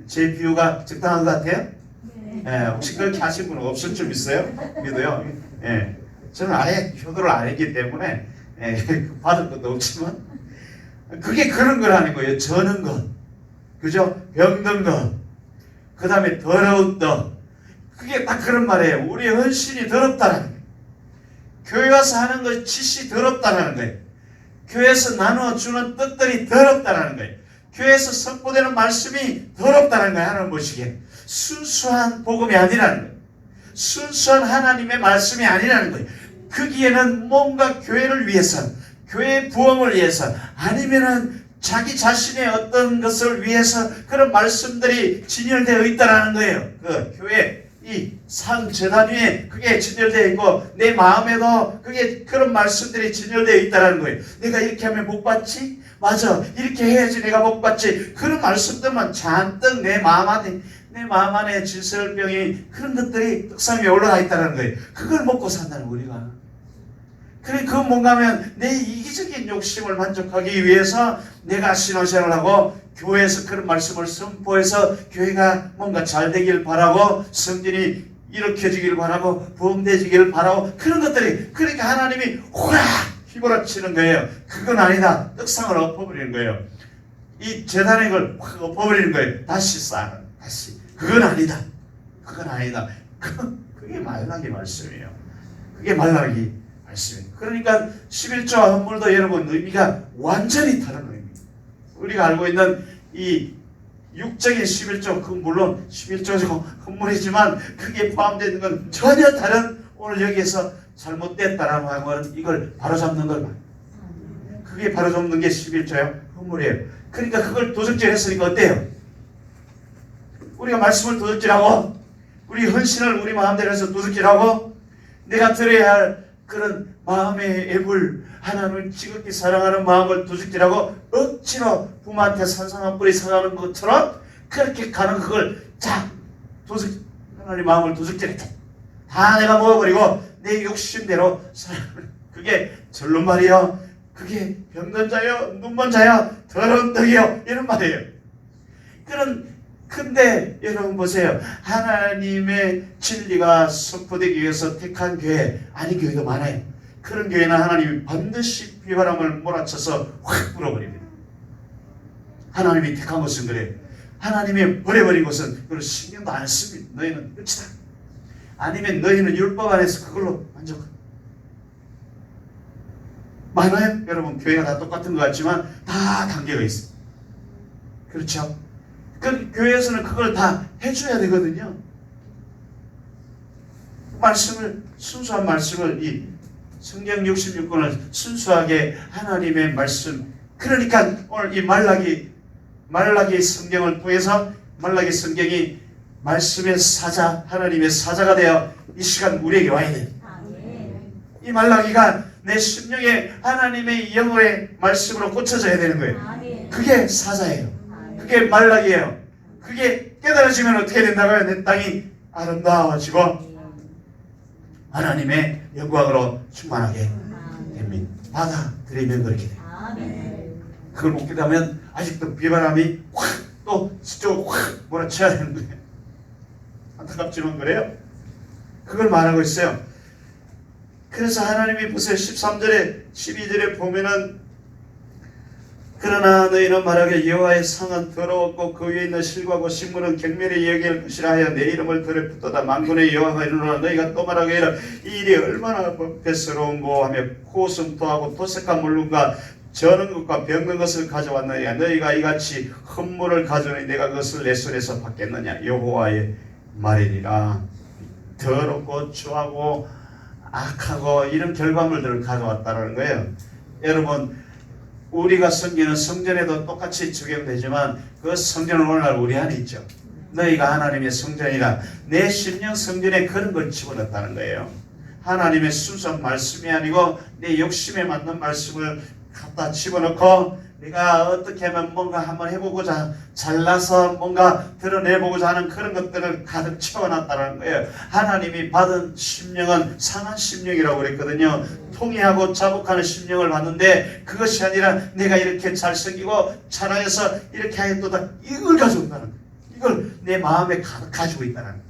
제 비유가 적당한 것 같아요? 네. 혹시 그렇게 하신 분은 없을 줄 있어요? 믿어요? 네. 저는 아예 효도를 안 했기 때문에 받을 것도 없지만 그게 그런 거라는 거예요. 저는 것, 그죠? 병든 것, 그 다음에 더러운 떡. 그게 딱 그런 말이에요. 우리의 헌신이 더럽다는 거예요. 교회 와서 하는 것 짓이 더럽다는 거예요. 교회에서 나눠주는 떡들이 더럽다는 거예요. 교회에서 선포되는 말씀이 더럽다는 거예요. 하나님 보시기에 순수한 복음이 아니라는 거예요. 순수한 하나님의 말씀이 아니라는 거예요. 거기에는 뭔가 교회를 위해서, 교회의 부흥을 위해서, 아니면은 자기 자신의 어떤 것을 위해서 그런 말씀들이 진열되어 있다는 거예요. 그 교회 이 상재단 위에 그게 진열되어 있고 내 마음에도 그게 그런 말씀들이 진열되어 있다는 거예요. 내가 이렇게 하면 복 받지? 맞아. 이렇게 해야지 내가 복 받지. 그런 말씀들만 잔뜩 내 마음 안에 질서병이 그런 것들이 떡상 위에 올라가 있다는 거예요. 그걸 먹고 산다는 우리가. 그래 그건 뭔가 하면 내 이기적인 욕심을 만족하기 위해서 내가 신앙생활을 하고 교회에서 그런 말씀을 선포해서 교회가 뭔가 잘 되길 바라고 성전이 일으켜지길 바라고 부흥되지길 바라고 그런 것들이 그러니까 하나님이 호락 휘몰아치는 거예요. 그건 아니다. 떡상을 엎어버리는 거예요. 이 재단의 걸 확 엎어버리는 거예요. 다시 그건 아니다. 그건 아니다. 그게 말라기 말씀이에요. 그게 말라기 말씀이에요. 그러니까 11조와 헌물도 여러분 의미가 완전히 다른 의미입니다. 우리가 알고 있는 이 육적인 11조, 그 물론 11조죠 헌물이지만 그게 포함되어 있는 건 전혀 다른 오늘 여기에서 잘못됐다라고 하면 이걸 바로잡는 걸 그게 바로잡는 게 11조예요. 헌물이에요. 그러니까 그걸 도적질했으니까 어때요? 우리가 말씀을 도적질하고 우리 헌신을 우리 마음대로 해서 도적질하고 내가 드려야 할 그런 마음의 애물 하나님을 지극히 사랑하는 마음을 도둑질하고 억지로 부모한테 산삼 한 뿌리 사가는 것처럼 그렇게 가는 그걸 하나님 마음을 도둑질했다. 다 내가 먹어버리고 내 욕심대로 그게 절로 말이요. 그게 병든 자요, 눈먼 자요, 더러운 떡이요 이런 말이에요. 근데 여러분 보세요. 하나님의 진리가 선포되기 위해서 택한 교회 아닌 교회도 많아요. 그런 교회는 하나님이 반드시 비바람을 몰아쳐서 확 불어버립니다. 하나님이 택한 것은 그래요. 하나님이 버려버린 것은 그걸 신경도 안 씁니다. 너희는 끝이다. 아니면 너희는 율법 안에서 그걸로 만족합니다. 많아요. 여러분 교회가 다 똑같은 것 같지만 다 단계가 있습니다. 그렇죠? 그 교회에서는 그걸 다 해줘야 되거든요. 순수한 말씀을 이 성경 66권을 순수하게 하나님의 말씀. 그러니까 오늘 이 말라기 성경을 통해서 말라기 성경이 말씀의 사자, 하나님의 사자가 되어 이 시간 우리에게 와야 돼요. 이 말라기가 내 심령에 하나님의 영혼의 말씀으로 꽂혀져야 되는 거예요. 그게 사자예요. 그게 말라기예요. 그게 깨달아지면 어떻게 된다고요? 내 땅이 아름다워지고 하나님의 영광으로 충만하게 됩니다. 받아들이면 그렇게 돼요. 그걸 못 깨닫으면 아직도 비바람이 확 또 수적으로 확 몰아쳐야 되는 거예요. 안타깝지만 그래요. 그걸 말하고 있어요. 그래서 하나님이 보세요. 13절에 12절에 보면은 그러나 너희는 말하기를 여호와의 성은 더러웠고 그 위에 있는 실과고 식물은 경멸히 여길 것이라 하여 내 이름을 들에 붙도다 만군의 여호와가 이르노라. 너희가 또 말하기를 이 일이 얼마나 법배스러운고 하며 호승토하고 토색한 물론과 저는 것과 병든 것을 가져왔느냐. 너희가 이같이 흠물을 가져오니 내가 그것을 내 손에서 받겠느냐. 여호와의 말이니라. 더럽고 추하고 악하고 이런 결과물들을 가져왔다는 거예요. 여러분, 우리가 섬기는 성전에도 똑같이 적용되지만 그 성전은 오늘날 우리 안에 있죠. 너희가 하나님의 성전이라. 내 심령 성전에 그런 걸 집어넣었다는 거예요. 하나님의 순수한 말씀이 아니고 내 욕심에 맞는 말씀을 갖다 집어넣고 내가 어떻게 하면 뭔가 한번 해보고자 잘나서 뭔가 드러내보고자 하는 그런 것들을 가득 채워놨다는 거예요. 하나님이 받은 심령은 상한 심령이라고 그랬거든요. 통회하고 자복하는 심령을 받는데 그것이 아니라 내가 이렇게 잘생기고 잘하여서 이렇게 하였도다 이걸 가져온다는 거예요. 이걸 내 마음에 가지고 있다는 거예요.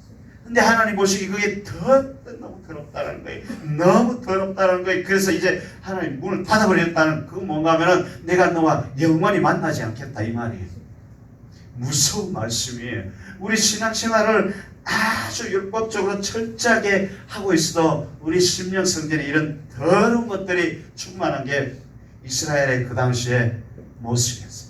근데 하나님 보시기 그게 너무 더럽다는 거예요. 너무 더럽다는 거예요. 그래서 이제 하나님 문을 닫아버렸다는 그건 뭔가 하면은 내가 너와 영원히 만나지 않겠다 이 말이에요. 무서운 말씀이에요. 우리 신앙생활을 아주 율법적으로 철저하게 하고 있어도 우리 심령 성전에 이런 더러운 것들이 충만한 게 이스라엘의 그 당시의 모습이었어요.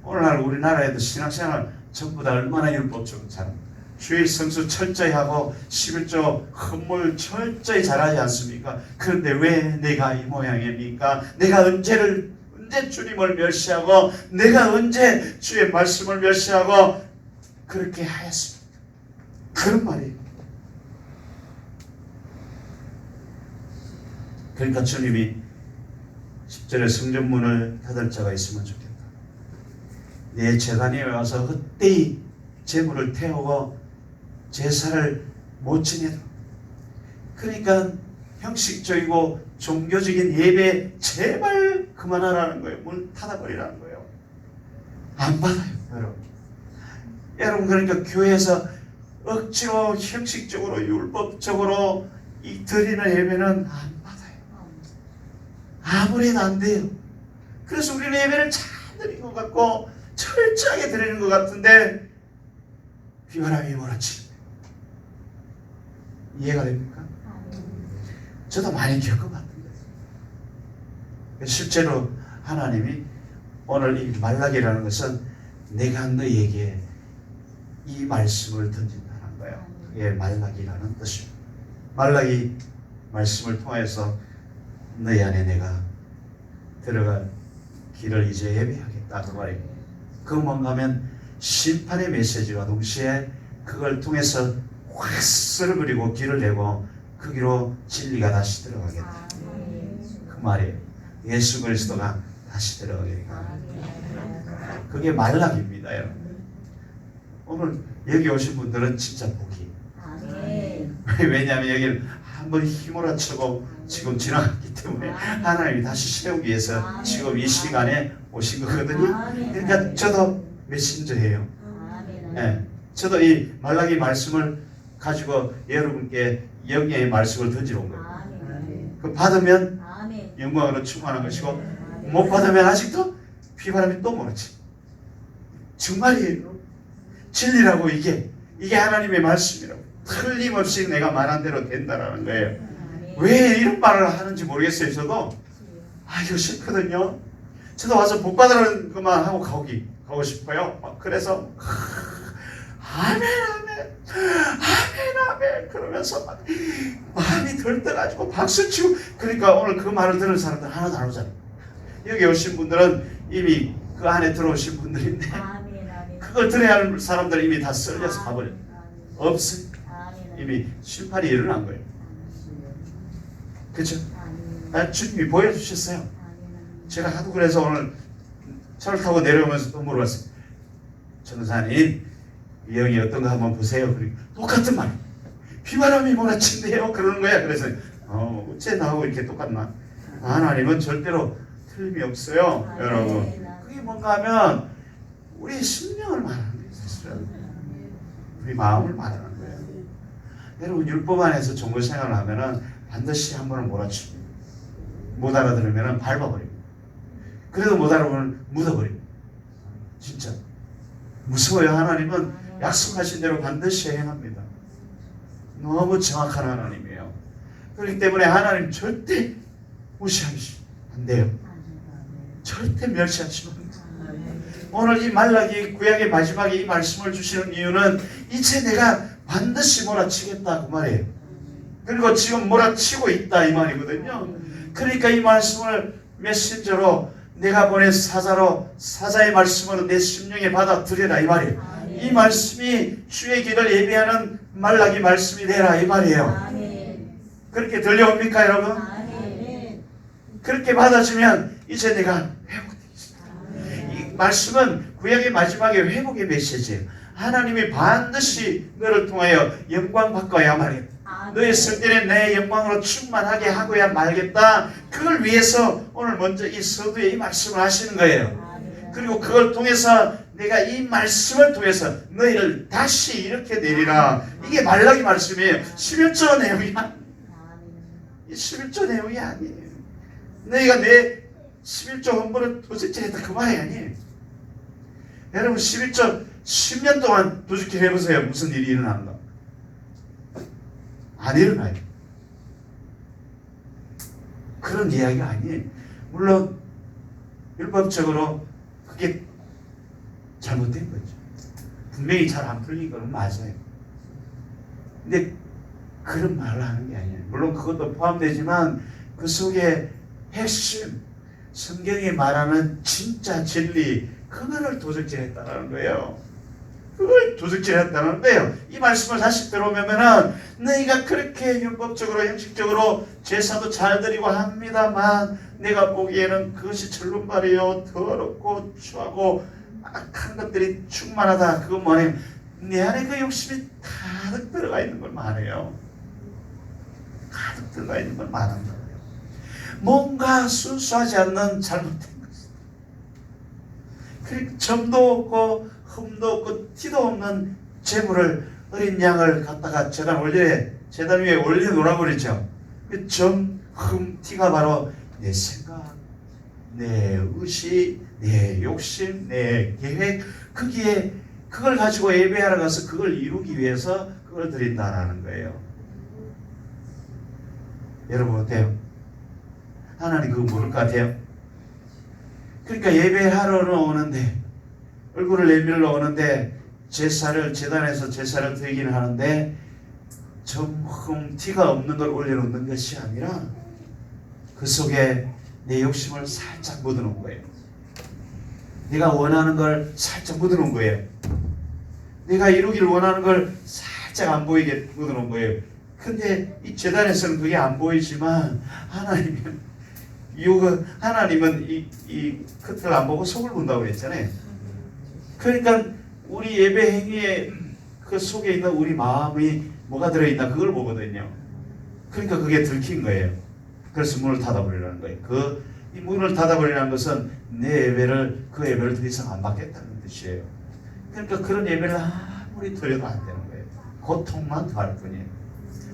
오늘날 우리나라에도 신앙생활 전부 다 얼마나 율법적으로 잘합니다. 주일 성수 철저히 하고 11조 헌물 철저히 잘하지 않습니까? 그런데 왜 내가 이 모양입니까? 내가 언제 주님을 멸시하고 내가 언제 주의 말씀을 멸시하고 그렇게 하였습니까? 그런 말이에요. 그러니까 주님이 10절에 성전문을 닫을 자가 있으면 좋겠다. 내 재단에 와서 헛되이 재물을 태우고 제사를 못 지내도록. 그러니까 형식적이고 종교적인 예배 제발 그만하라는 거예요. 문 닫아버리라는 거예요. 안 받아요, 여러분. 여러분, 그러니까 교회에서 억지로 형식적으로 율법적으로 이 드리는 예배는 안 받아요. 아무래도 안 돼요. 그래서 우리는 예배를 잘 드리는 것 같고 철저하게 드리는 것 같은데 비바람이 몰아치는 이해가 됩니까? 저도 많이 겪어봤던 거예요. 실제로 하나님이 오늘 이 말라기라는 것은 내가 너희에게 이 말씀을 던진다는 거예요. 그게 말라기라는 뜻입니다. 말라기 말씀을 통해서 너희 안에 내가 들어갈 길을 이제 예배하겠다 그 말이에요. 그 뭔가 하면 심판의 메시지와 동시에 그걸 통해서 확 쓸어버리고 길을 내고 그 길로 진리가 다시 들어가겠다. 그 말이에요. 예수 그리스도가 다시 들어가겠다. 그게 말락입니다, 여러분. 오늘 여기 오신 분들은 진짜 복이. 왜냐하면 여기를 한번 힘으로 치고 지금 지나갔기 때문에 하나님이 다시 세우기 위해서 지금 이 시간에 오신 거거든요. 그러니까 저도 메신저예요. 네, 저도 이 말라기 말씀을 가지고 여러분께 영예의 말씀을 던지러 온 거예요. 그 받으면 영광으로 충만한 것이고 못 받으면 아직도 비바람이 또 몰아치. 정말이에요. 진리라고 이게 하나님의 말씀이라고. 틀림없이 내가 말한 대로 된다라는 거예요. 왜 이런 말을 하는지 모르겠어요. 저도 이거 싫거든요. 저도 와서 복 받으라는 것만 하고 가고 싶어요. 그래서 아멘 그러면서 막 마음이 들떠가지고 박수치고. 그러니까 오늘 그 말을 들은 사람들 하나도 안 오잖아요. 여기 오신 분들은 이미 그 안에 들어오신 분들인데 그걸 들어야 할 사람들 이미 다 썰려서 가버려요. 없어요. 이미 심판이 일어난 거예요. 그렇죠? 주님이 보여주셨어요. 제가 하도 그래서 오늘 차를 타고 내려오면서 또 물어봤어요. 전도사님, 이 영이 어떤가 한번 보세요. 그리고 똑같은 말. 비바람이 몰아친대요. 그러는 거야. 그래서 어째 나하고 이렇게 똑같나? 하나님은 절대로 틀림이 없어요. 여러분. 그게 뭔가 하면 우리 심령을 말하는 거예요. 사실은. 우리 마음을 말하는 거예요. 여러분 율법 안에서 종교 생활을 하면은 반드시 한 번은 몰아칩니다. 못 알아들으면 밟아버립니다. 그래도 못 알아보면 묻어버립니다. 진짜 무서워요. 하나님은 약속하신 대로 반드시 행합니다. 너무 정확한 하나님이에요. 그렇기 때문에 하나님 절대 무시하시면 안 돼요. 절대 멸시하시면 안 돼요. 오늘 이 말라기 구약의 마지막에 이 말씀을 주시는 이유는 이제 내가 반드시 몰아치겠다 그 말이에요. 그리고 지금 몰아치고 있다 이 말이거든요. 그러니까 이 말씀을 메신저로 내가 보낸 사자로 사자의 말씀으로 내 심령에 받아들여라 이 말이에요. 이 말씀이 주의 길을 예비하는 말라기 말씀이 되라 이 말이에요. 그렇게 들려옵니까 여러분? 그렇게 받아주면 이제 내가 회복되겠습니다. 이 말씀은 구약의 마지막에 회복의 메시지예요. 하나님이 반드시 너를 통하여 영광 바꿔야 말이에요. 너의 쓸때는 내 영광으로 충만하게 하고야 말겠다. 그걸 위해서 오늘 먼저 이 서두에 이 말씀을 하시는 거예요. 그리고 그걸 통해서 내가 이 말씀을 통해서 너희를 다시 이렇게 내리라. 이게 말라기 말씀이에요. 11조 내용이야. 이 11조 내용이 아니에요. 너희가 내 11조 헌물을 도둑질했다 그 말이 아니에요. 여러분 11조 10년 동안 도둑질 해보세요. 무슨 일이 일어나는가? 안 일어나요. 그런 이야기가 아니에요. 물론 율법적으로 그게 잘못된 거죠. 분명히 잘 안 풀린 건 맞아요. 근데 그런 말을 하는 게 아니에요. 물론 그것도 포함되지만 그 속에 핵심, 성경이 말하는 진짜 진리, 그거를 도둑질했다는 거예요. 그걸 도둑질했다는 거예요. 이 말씀을 다시 들어보면은 너희가 그렇게 율법적으로 형식적으로 제사도 잘 드리고 합니다만 내가 보기에는 그것이 절름발이요 더럽고 추하고 악한 것들이 충만하다. 그건 뭐냐? 내 안에 그 욕심이 가득 들어가 있는 걸 말해요. 가득 들어가 있는 걸 말한다. 뭔가 순수하지 않는 잘못된 것이다. 그러니까 점도 없고 흠도 없고 티도 없는 재물을 어린 양을 갖다가 재단 위에 올려놓으라고 그랬죠. 그 점, 흠, 티가 바로 내 생각, 내 의식, 내 욕심, 내 계획, 거기에 그걸 가지고 예배하러 가서 그걸 이루기 위해서 그걸 드린다라는 거예요. 여러분 어때요? 하나님 그거 모를 것 같아요? 그러니까 예배하러 오는데 얼굴을 내밀러 오는데 제단에서 제사를 드리기는 하는데 점 티가 없는 걸 올려놓는 것이 아니라 그 속에 내 욕심을 살짝 묻어놓은 거예요. 내가 원하는 걸 살짝 묻어놓은 거예요. 내가 이루기를 원하는 걸 살짝 안 보이게 묻어놓은 거예요. 근데 이 제단에서는 그게 안 보이지만 하나님은 이 끝을 안 보고 속을 본다고 그랬잖아요. 그러니까 우리 예배 행위에 그 속에 있는 우리 마음이 뭐가 들어있나 그걸 보거든요. 그러니까 그게 들킨 거예요. 그래서 문을 닫아버리라는 거예요. 이 문을 닫아버리라는 것은 내 예배를 그 예배를 더 이상 안 받겠다는 뜻이에요. 그러니까 그런 예배를 아무리 드려도 안 되는 거예요. 고통만 더할 뿐이에요.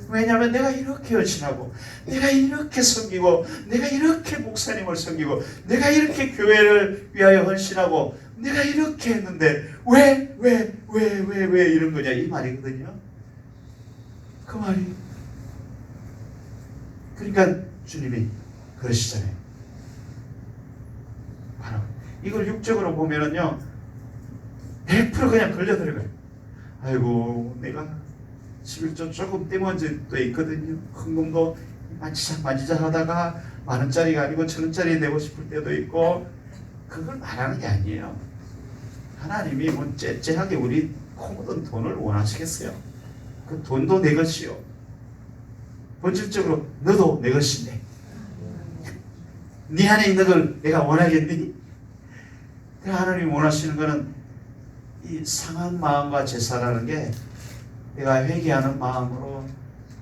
왜냐하면 내가 이렇게 열심하고 내가 이렇게 섬기고 내가 이렇게 목사님을 섬기고 내가 이렇게 교회를 위하여 헌신하고 내가 이렇게 했는데 왜 이런 거냐 이 말이거든요. 그 말이. 그러니까 주님이 그러시잖아요. 바로 이걸 육적으로 보면은요 100% 그냥 걸려들어가요. 아이고 내가 11조 조금 떼먼 적도 있거든요. 헌금도 만지작 하다가 만원짜리가 아니고 천원짜리 내고 싶을 때도 있고 그걸 말하는 게 아니에요. 하나님이 뭐 째째하게 우리 코 묻은 돈을 원하시겠어요? 그 돈도 내 것이요. 본질적으로 너도 내 것인데 네 안에 있는 걸 내가 원하겠니? 하나님이 원하시는 거는 이 상한 마음과 제사라는 게 내가 회개하는 마음으로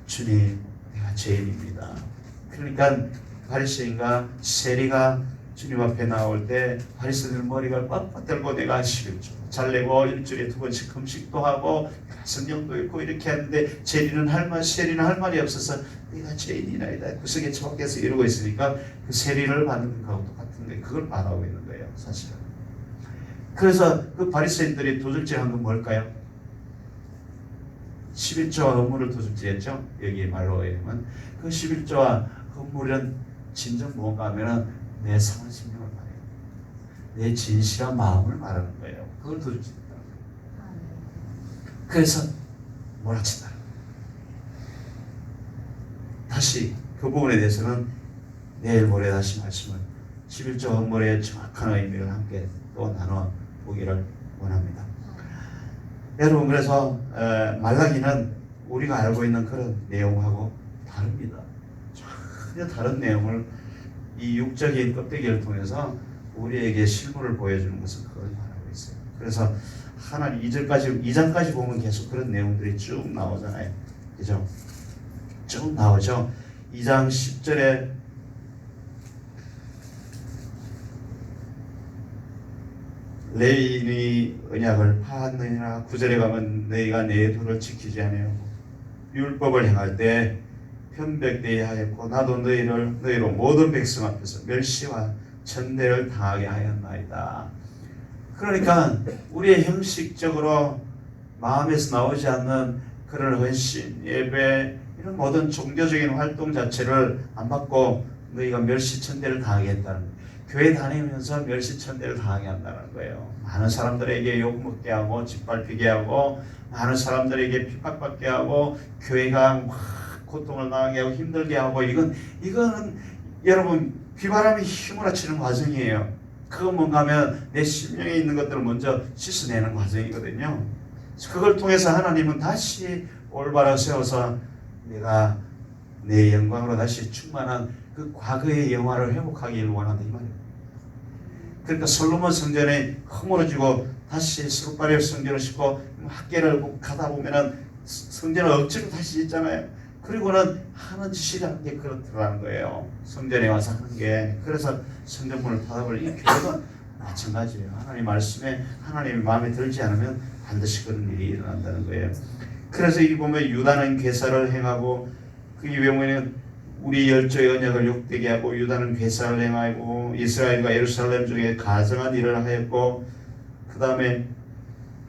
주님, 내가 죄인입니다. 그러니까 바리새인과 세리가 주님 앞에 나올 때 바리새인들은 머리가 빡빡 들고 내가 11조 잘 내고 일주일에 2번씩 금식도 하고 성경도 읽고 이렇게 하는데 세리는 할 말이 없어서 내가 죄인이나이다 구석에 처박혀서 이러고 있으니까 그 세리를 받는 것하고 똑같은데 그걸 말하고 있는 거예요, 사실은. 그래서 그 바리새인들이 도둑질한 건 뭘까요? 11조와 헌물을 도둑질했죠. 여기 말로 하면 그 11조와 헌물은 진정 뭔가 하면은 내 상한 심령을 말해요. 내 진실한 마음을 말하는 거예요. 그걸 도둑질했다. 그래서 몰아친다. 다시 그 부분에 대해서는 내일 모레 다시 말씀을 11조 헌물의 정확한 의미를 함께 또 나눠 보기를 원합니다. 여러분, 그래서 말라기는 우리가 알고 있는 그런 내용하고 다릅니다. 전혀 다른 내용을 이 육적인 껍데기를 통해서 우리에게 실물을 보여주는 것은 그걸 말하고 있어요. 그래서 하나님 2장까지 보면 계속 그런 내용들이 쭉 나오잖아요. 그죠? 쭉 나오죠. 2장 10절에 레위인이 언약을 파하느니라. 9절에 가면 너희가 내 도를 지키지 아니하고 율법을 행할 때 편백되게 하였고 나도 너희로 모든 백성 앞에서 멸시와 천대를 당하게 하였나이다. 그러니까 우리의 형식적으로 마음에서 나오지 않는 그런 헌신, 예배 이런 모든 종교적인 활동 자체를 안 받고 너희가 멸시천대를 당하게 했다는 거예요. 교회 다니면서 멸시천대를 당하게 한다는 거예요. 많은 사람들에게 욕먹게 하고 짓밟히게 하고 많은 사람들에게 핍박받게 하고 교회가 막 고통을 당하게 하고 힘들게 하고 이거는 여러분 비바람이 휘몰아치는 과정이에요. 그건 뭔가 하면 내 심령에 있는 것들을 먼저 씻어내는 과정이거든요. 그걸 통해서 하나님은 다시 올바로 세워서 내가 내 영광으로 다시 충만한 그 과거의 영화를 회복하기를 원한다 이 말이에요. 그러니까 솔로몬 성전에 허물어지고 다시 스룹바벨 성전을 짓고 학계를 가다 보면은 성전을 억지로 다시 짓잖아요. 그리고는 하는 짓이라는 게 그렇더라는 거예요. 성전에 와서 하는 게. 그래서 성전문을 닫아버린 이 교회도 마찬가지예요. 하나님 말씀에 하나님의 마음에 들지 않으면 반드시 그런 일이 일어난다는 거예요. 그래서 이 보면 유다는 괴사를 행하고 그 이병헌은 우리 열조의 언약을 욕되게 하고 유다는 괴사를 행하고 이스라엘과 예루살렘 중에 가증한 일을 하였고 그 다음에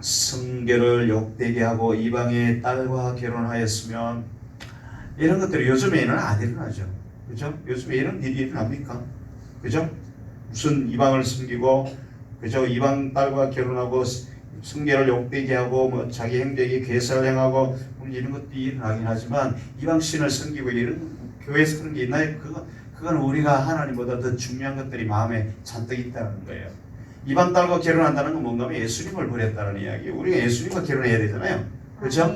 성결을 욕되게 하고 이방의 딸과 결혼하였으면 이런 것들이 요즘에는 안 일어나죠. 그죠? 요즘에 이런 일이 일어납니까? 그죠? 무슨 이방을 숨기고 그죠? 이방 딸과 결혼하고 성결을 욕되게 하고 뭐 자기 행적에 괴사를 행하고 이런 것들이 일어나긴 하지만 이방 신을 섬기고 이런 교회에서 그런 게 있나요? 그건 우리가 하나님보다 더 중요한 것들이 마음에 잔뜩 있다는 거예요. 이방 딸과 결혼한다는 건 뭔가 하면 예수님을 버렸다는 이야기. 우리가 예수님과 결혼해야 되잖아요. 그렇죠?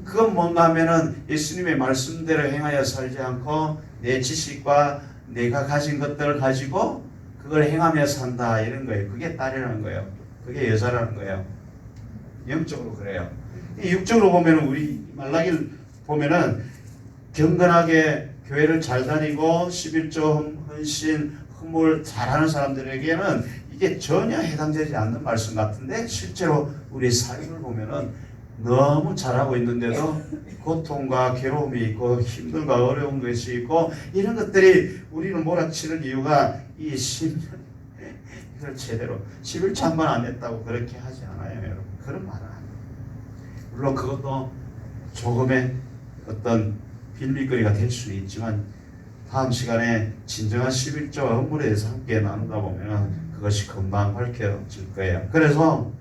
그건 뭔가 하면은 예수님의 말씀대로 행하여 살지 않고 내 지식과 내가 가진 것들을 가지고 그걸 행하며 산다 이런 거예요. 그게 딸이라는 거예요. 그게 여자라는 거예요. 영적으로 그래요. 육적으로 보면은 우리 말라기를 보면은 경건하게 교회를 잘 다니고 11조 헌신 헌물 잘하는 사람들에게는 이게 전혀 해당되지 않는 말씀 같은데 실제로 우리 삶을 보면은 너무 잘하고 있는데도 고통과 괴로움이 있고 힘들과 어려운 것이 있고 이런 것들이 우리를 몰아치는 이유가 이 10년 이걸 제대로 11조 한 번 안 했다고 그렇게 하지 않아요, 여러분. 그런 말은 안 해요. 물론 그것도 조금의 어떤 빌미거리가 될 수 있지만 다음 시간에 진정한 11조와 헌물에 대해서 함께 나누다 보면 그것이 금방 밝혀질 거예요. 그래서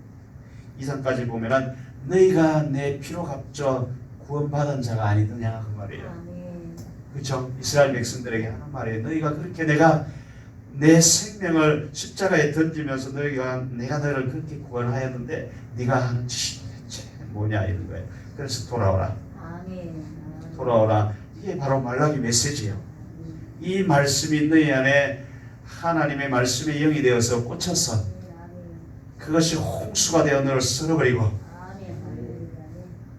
2장까지 보면은 너희가 내 피로 갚져 구원받은 자가 아니느냐 그 말이에요. 그렇죠? 이스라엘 백성들에게 하는 말이에요. 너희가 그렇게 내가 내 생명을 십자가에 던지면서 내가 너를 그렇게 구원하였는데 네가 하는 짓이 대체 뭐냐 이런 거예요. 그래서 돌아오라. 돌아오라. 이게 바로 말라기 메시지예요. 이 말씀이 너희 안에 하나님의 말씀의 영이 되어서 꽂혀서 그것이 홍수가 되어 너를 쓸어버리고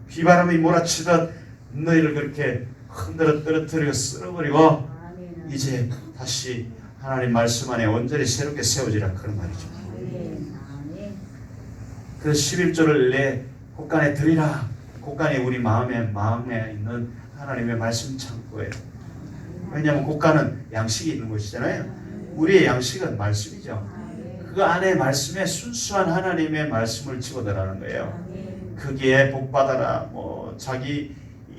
비바람이 몰아치듯 너희를 그렇게 흔들어 떨어뜨리고 쓸어버리고 이제 다시 하나님 말씀 안에 온전히 새롭게 세워지라 그런 말이죠. 그 11조를 내 곳간에 드리라. 곳간이 우리 마음에 있는 하나님의 말씀 창고예요. 왜냐하면 곳간은 양식이 있는 곳이잖아요. 우리의 양식은 말씀이죠. 그 안에 말씀에 순수한 하나님의 말씀을 집어넣으라는 거예요. 거기에 복받아라, 자기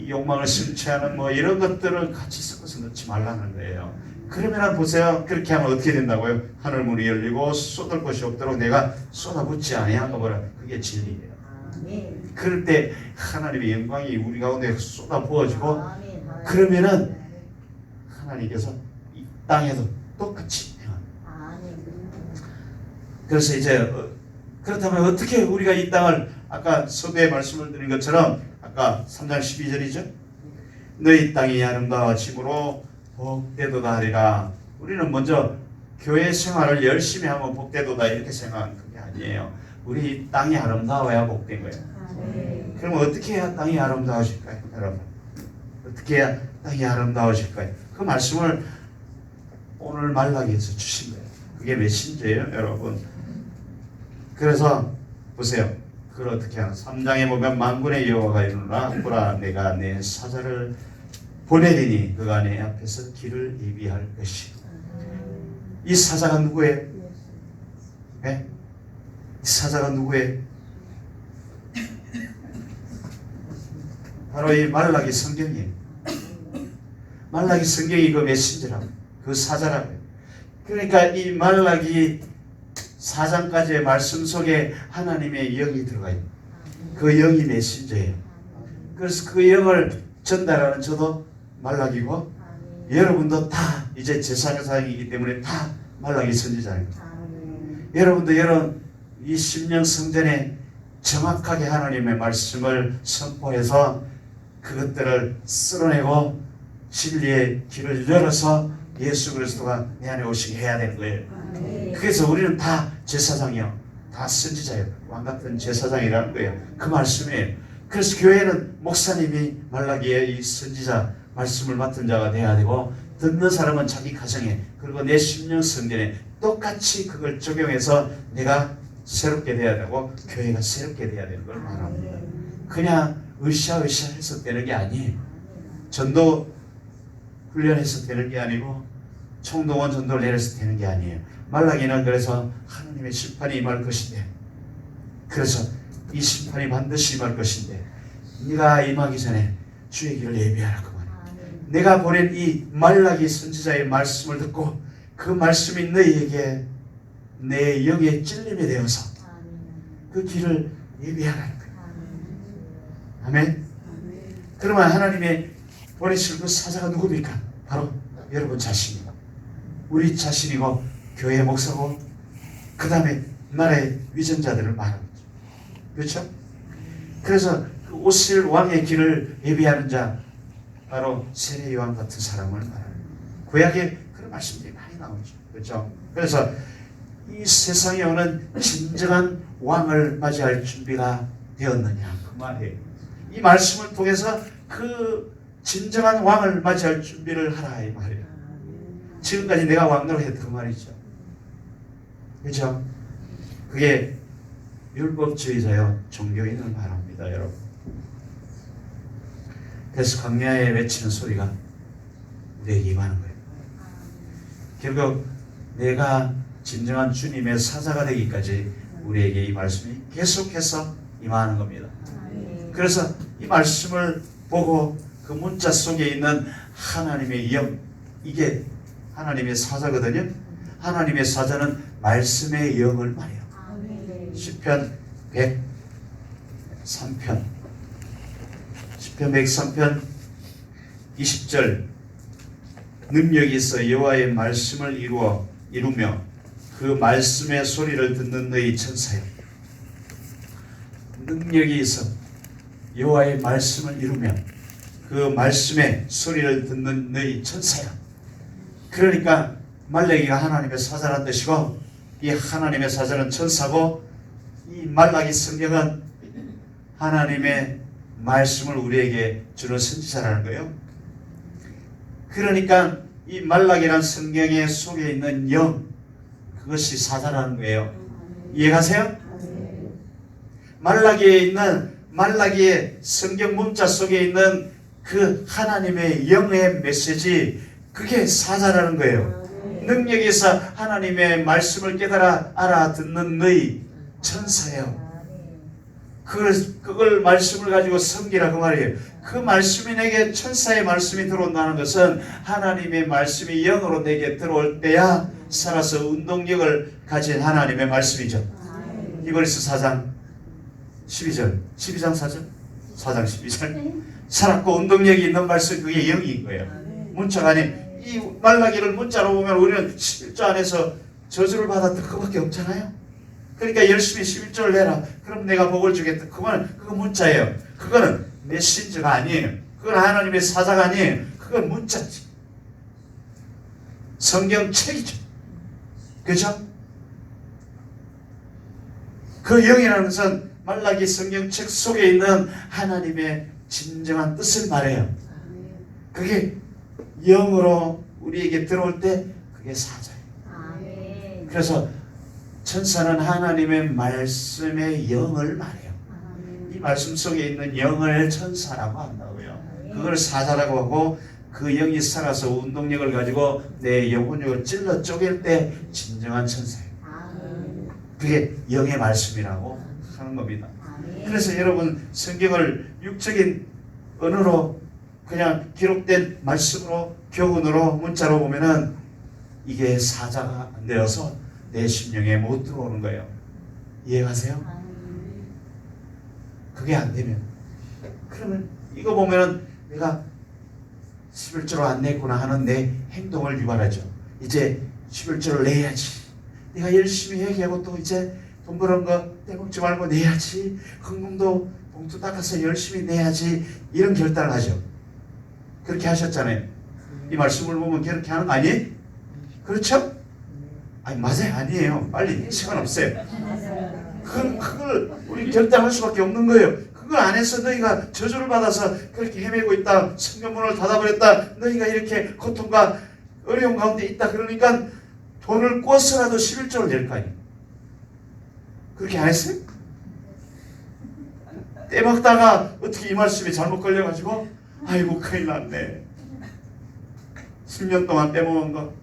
욕망을 성취하는 이런 것들을 같이 섞어서 넣지 말라는 거예요. 그러면 보세요. 그렇게 하면 어떻게 된다고요? 하늘 문이 열리고 쏟을 것이 없도록 내가 쏟아붓지 아니한가 보라. 그게 진리예요. 그럴 때 하나님의 영광이 우리 가운데 쏟아 부어지고 그러면은 하나님께서 이 땅에도 똑같이 그래서 이제 그렇다면 어떻게 우리가 이 땅을 아까 서두에 말씀을 드린 것처럼 아까 3장 12절이죠. 너희 땅이 아름다워짐으로 복되도다 하리라. 우리는 먼저 교회 생활을 열심히 하면 복되도다 이렇게 생각하는 그게 아니에요. 우리 땅이 아름다워야 복된 거예요. 그러면 어떻게 해야 땅이 아름다워질까요? 여러분 어떻게 해야 땅이 아름다워질까요? 그 말씀을 오늘 말라기에서 주신 거예요. 그게 메신저예요, 여러분. 그래서 보세요. 그걸 어떻게 하나? 3장에 보면 만군의 여호와가 이르노라. 보라 내가 내 사자를 보내리니 그가 내 앞에서 길을 예비할 것이. 이 사자가 누구예요? 네? 이 사자가 누구예요? 바로 이 말라기 성경이에요. 말라기 성경이 그 메신저라고, 그 사자라고. 그러니까 이 말라기 4장까지의 말씀 속에 하나님의 영이 들어가 있는 그 영이 메신저예요. 그래서 그 영을 전달하는 저도 말라기고 여러분도 다 이제 제사장이기 때문에 다 말라기 선지자입니다. 여러분도 이 심령 성전에 정확하게 하나님의 말씀을 선포해서 그것들을 쓸어내고 진리의 길을 열어서 예수 그리스도가 내 안에 오시게 해야 되는 거예요. 그래서 우리는 다 제사장이요, 다 선지자예요. 왕같은 제사장이라는 거예요. 그 말씀이에요. 그래서 교회는 목사님이 말라기의 이 선지자 말씀을 맡은 자가 돼야 되고 듣는 사람은 자기 가정에 그리고 내 심령 성전에 똑같이 그걸 적용해서 내가 새롭게 돼야 되고 교회가 새롭게 돼야 되는 걸 말합니다. 그냥 으쌰으쌰 해서 되는 게 아니에요. 전도 훈련해서 되는 게 아니고 총동원 전도를 내려서 되는 게 아니에요. 말라기는 그래서 하나님의 심판이 임할 것인데, 그래서 이 심판이 반드시 임할 것인데 네가 임하기 전에 주의 길을 예비하라 그 말이에요. 내가 보낸 이 말라기 선지자의 말씀을 듣고 그 말씀이 너희에게 내 영의 찔림이 되어서 그 길을 예비하라는 거예요. 아멘. 그러면 하나님의 보내실 그 사자가 누굽니까? 바로 여러분 자신이고 우리 자신이고 교회 목사고 그 다음에 나라의 위전자들을 말하는 거죠. 그렇죠? 그래서 그 오실 왕의 길을 예비하는 자 바로 세례 요한 같은 사람을 말하는 거예요. 구약에 그런 말씀들이 많이 나오죠. 그렇죠? 그래서 이 세상에 오는 진정한 왕을 맞이할 준비가 되었느냐 그 말이에요. 이 말씀을 통해서 그 진정한 왕을 맞이할 준비를 하라 이 말이에요. 지금까지 내가 왕노릇 했던 그 말이죠. 그렇죠? 그게 율법주의자요 종교인을 말합니다, 여러분. 그래서 광야에 외치는 소리가 우리에게 임하는 거예요. 결국 내가 진정한 주님의 사자가 되기까지 우리에게 이 말씀이 계속해서 임하는 겁니다. 그래서 이 말씀을 보고 그 문자 속에 있는 하나님의 영, 이게 하나님의 사자거든요. 하나님의 사자는 말씀의 영을 말해요. 시편 103편 20절 능력이 있어 여호와의 말씀을 이루며 그 말씀의 소리를 듣는 너희 천사여. 능력이 있어 여호와의 말씀을 이루며 그 말씀의 소리를 듣는 너희 천사여. 그러니까 말라기가 하나님의 사자란 뜻이고 이 하나님의 사자는 천사고 이 말라기 성경은 하나님의 말씀을 우리에게 주는 선지자라는 거예요. 그러니까 이 말라기란 성경에 속에 있는 영, 그것이 사자라는 거예요. 이해가세요? 말라기의 성경 문자 속에 있는 그 하나님의 영의 메시지, 그게 사자라는 거예요. 능력이 있어 하나님의 말씀을 깨달아 알아듣는 너희 천사예요. 그걸 말씀을 가지고 섬기라 그 말이에요. 그 말씀이 내게 천사의 말씀이 들어온다는 것은 하나님의 말씀이 영으로 내게 들어올 때야 살아서 운동력을 가진 하나님의 말씀이죠. 히브리서 4장 12절 12장 4절 4장 12절 살았고 운동력이 있는 말씀, 그게 영인 거예요. 문자가 아닌, 이 말라기를 문자로 보면 우리는 11조 안에서 저주를 받았던 그거밖에 없잖아요. 그러니까 열심히 11조를 내라, 그럼 내가 복을 주겠다. 그거 문자예요. 그거는 메신저가 아니에요. 그건 하나님의 사자가 아니에요. 그건 문자지. 성경책이죠. 그렇죠? 그 영이라는 것은 말라기 성경책 속에 있는 하나님의 진정한 뜻을 말해요. 그게 영으로 우리에게 들어올 때 그게 사자예요. 그래서 천사는 하나님의 말씀의 영을 말해요. 이 말씀 속에 있는 영을 천사라고 한다고요. 그걸 사자라고 하고, 그 영이 살아서 운동력을 가지고 내 영혼을 찔러 쪼갤 때 진정한 천사예요. 그게 영의 말씀이라고 하는 겁니다. 그래서 여러분, 성경을 육적인 언어로 그냥 기록된 말씀으로, 교훈으로, 문자로 보면은 이게 사자가 안 되어서 내 심령에 못 들어오는 거예요. 이해가세요? 그게 안 되면, 그러면 이거 보면은 내가 11조를 안 냈구나 하는 내 행동을 유발하죠. 이제 11조를 내야지. 내가 열심히 회개하고 또 이제 돈 버는 거 떼먹지 말고 내야지. 헌금도 봉투 닦아서 열심히 내야지. 이런 결단을 하죠. 그렇게 하셨잖아요. 이 말씀을 보면 그렇게 하는 거 아니에요? 그렇죠? 아니, 맞아요. 아니에요. 빨리, 시간 없어요. 그걸 우리 결단할 수밖에 없는 거예요. 그걸 안 해서 너희가 저주를 받아서 그렇게 헤매고 있다, 성경문을 닫아버렸다, 너희가 이렇게 고통과 어려운 가운데 있다, 그러니까 돈을 꿔서라도 11조를 낼 거 아니에요. 그렇게 안 했어요? 떼먹다가 어떻게 이 말씀에 잘못 걸려가지고 아이고 큰일 났네. 10년 동안 떼먹은 거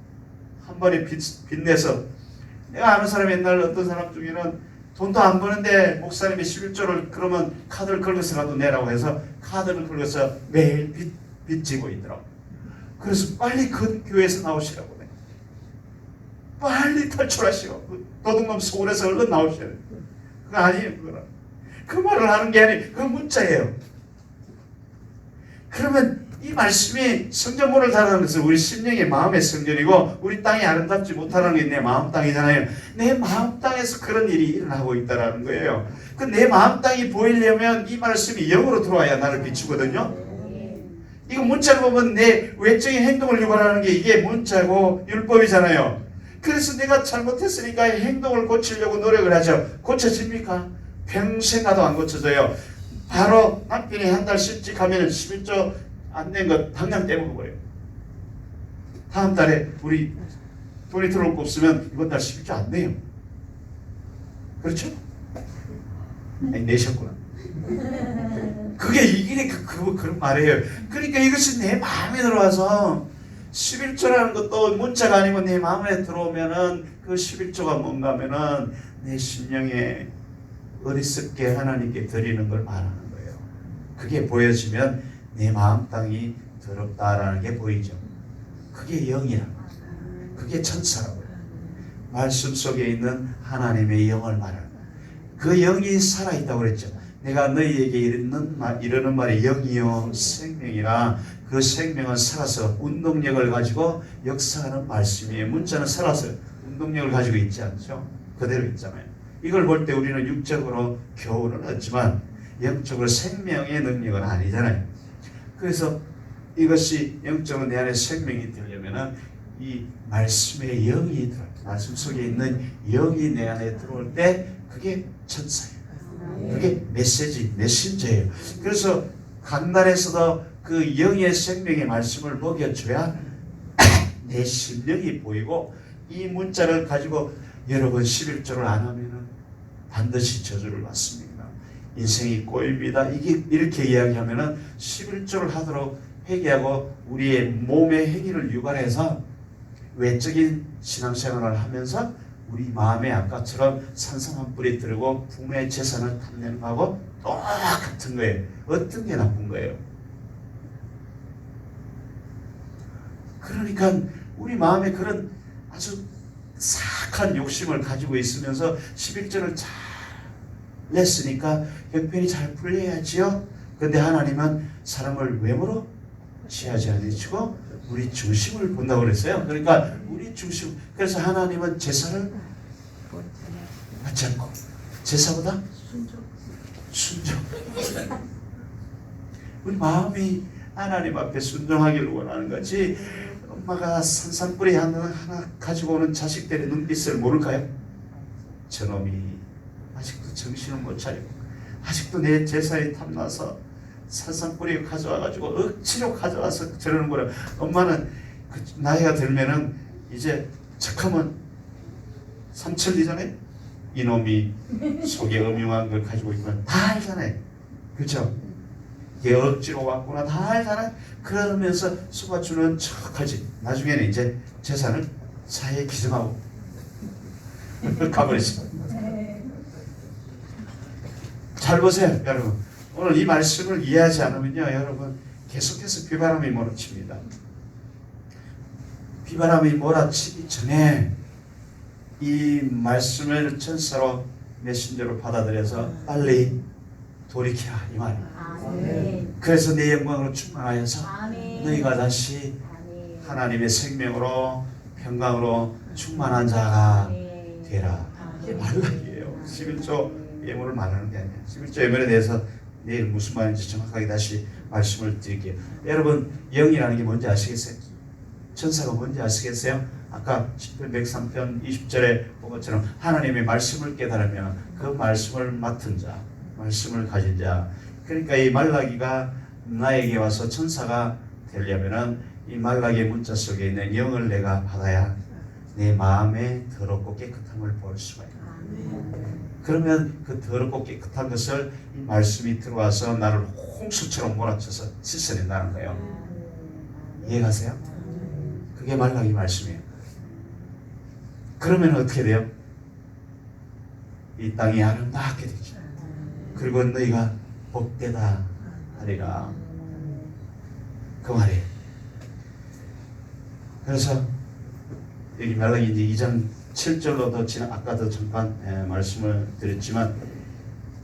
한 번에 빚내서, 내가 아는 사람, 옛날 어떤 사람 중에는 돈도 안 버는데 목사님이 11조를 그러면 카드를 긁어서라도 내라고 해서 카드를 긁어서 매일 빚지고 있더라고. 그래서 빨리 그 교회에서 나오시라고 해. 빨리 탈출하시고 도둑놈 소굴에서 얼른 나오셔야 돼. 그거 아니에요. 그거는. 그 말을 하는 게 아니에요. 그건 문자예요. 그러면 이 말씀이 성전문을 닫는 것은 우리 심령의 마음의 성전이고, 우리 땅이 아름답지 못하는 게 내 마음 땅이잖아요. 내 마음 땅에서 그런 일이 일어나고 있다는 거예요. 그 내 마음 땅이 보이려면 이 말씀이 영으로 들어와야 나를 비추거든요. 이거 문자를 보면 내 외적인 행동을 유발하는 게 이게 문자고 율법이잖아요. 그래서 내가 잘못했으니까 행동을 고치려고 노력을 하죠. 고쳐집니까? 평생 가도 안 고쳐져요. 바로 남편이 한 달 실직 하면 11조 안 낸 거 당장 떼먹어버려요. 다음 달에 우리 돈이 들어올 거 없으면 이번 달 11조 안 내요. 그렇죠? 아니, 내셨구나. 그게 이게 그런 말이에요. 그러니까 이것이 내 마음에 들어와서 11조라는 것도 문자가 아니고 내 마음에 들어오면은 그 11조가 뭔가 하면은 내 심령에 어리석게 하나님께 드리는 걸 말하는 거예요. 그게 보여지면 내 마음 땅이 더럽다라는 게 보이죠. 그게 영이라고, 그게 천사라고, 말씀 속에 있는 하나님의 영을 말하는 거예요. 그 영이 살아있다고 그랬죠. 내가 너희에게 이르는 말이 영이요 생명이라. 그 생명은 살아서 운동력을 가지고 역사하는 말씀이에요. 문자는 살아서 운동력을 가지고 있지 않죠. 그대로 있잖아요. 이걸 볼 때 우리는 육적으로 교훈을 얻지만 영적으로 생명의 능력은 아니잖아요. 그래서 이것이 영적으로 내 안에 생명이 되려면은 이 말씀의 영이 들어요. 말씀 속에 있는 영이 내 안에 들어올 때 그게 천사예요. 그게 메신저예요. 그래서 강단에서도 그 영의 생명의 말씀을 먹여줘야 내 실력이 보이고 이 문자를 가지고 여러분 11조를 안 하면은 반드시 저주를 받습니다. 인생이 꼬입니다. 이게 이렇게 이야기하면은 11조를 하도록 회개하고 우리의 몸의 행위를 유발해서 외적인 신앙생활을 하면서 우리 마음에 아까처럼 산삼한 뿌리 들고 부모의 재산을 탐내는 거하고 똑같은 거예요. 어떤 게 나쁜 거예요? 그러니까 우리 마음에 그런 아주 사악한 욕심을 가지고 있으면서 11조를 잘 냈으니까 형편이 잘 풀려야지요. 근데 하나님은 사람을 외모로 취하지 않으시고 우리 중심을 본다고 그랬어요. 그러니까 우리 중심, 그래서 하나님은 제사를 받지 않고 제사보다 순종. 우리 마음이 하나님 앞에 순종하기를 원하는 거지. 엄마가 산산뿌리 하나 가지고 오는 자식들의 눈빛을 모를까요? 저놈이 아직도 정신을 못 차리고 아직도 내 제사에 탐나서 산산뿌리 가져와가지고 억지로 가져와서 저러는 거라. 엄마는 그 나이가 들면은 이제 척하면 삼천리 전에 이놈이 속에 음흉한 걸 가지고 있구나 다 알잖아요. 그렇죠? 이게 억지로 왔구나 다 알잖아요. 그러면서 수박주는 척하지. 나중에는 이제 재산을 사회에 기증하고 가버리죠. 잘 보세요 여러분. 오늘 이 말씀을 이해하지 않으면요 여러분 계속해서 비바람이 몰아칩니다. 비바람이 몰아치기 전에 이 말씀을 천사로 메신저로 받아들여서 빨리 돌이키라 이 말이에요. 그래서 내 영광으로 충만하여서 너희가 다시 하나님의 생명으로 평강으로 충만한 자가 되라. 이게 말락이에요. 11조 예물을 말하는 게 아니에요. 11조 예물에 대해서 내일 무슨 말인지 정확하게 다시 말씀을 드릴게요. 여러분 영이라는 게 뭔지 아시겠어요? 천사가 뭔지 아시겠어요? 아까 10편 103편 20절에 본 것처럼 하나님의 말씀을 깨달으면 그 말씀을 맡은 자, 말씀을 가진 자. 그러니까 이 말라기가 나에게 와서 천사가 되려면은 이 말라기의 문자 속에 있는 영을 내가 받아야 내 마음의 더럽고 깨끗함을 볼 수가 있어요. 그러면 그 더럽고 깨끗한 것을 이 말씀이 들어와서 나를 홍수처럼 몰아쳐서 씻어낸다는 거예요. 이해가세요? 그게 말라기 말씀이에요. 그러면 어떻게 돼요? 이 땅이 아름답게 되죠. 그리고 너희가 복되다 하리라. 그 말이에요. 그래서 여기 말라기 이제 2장 7절로도 아까도 잠깐 말씀을 드렸지만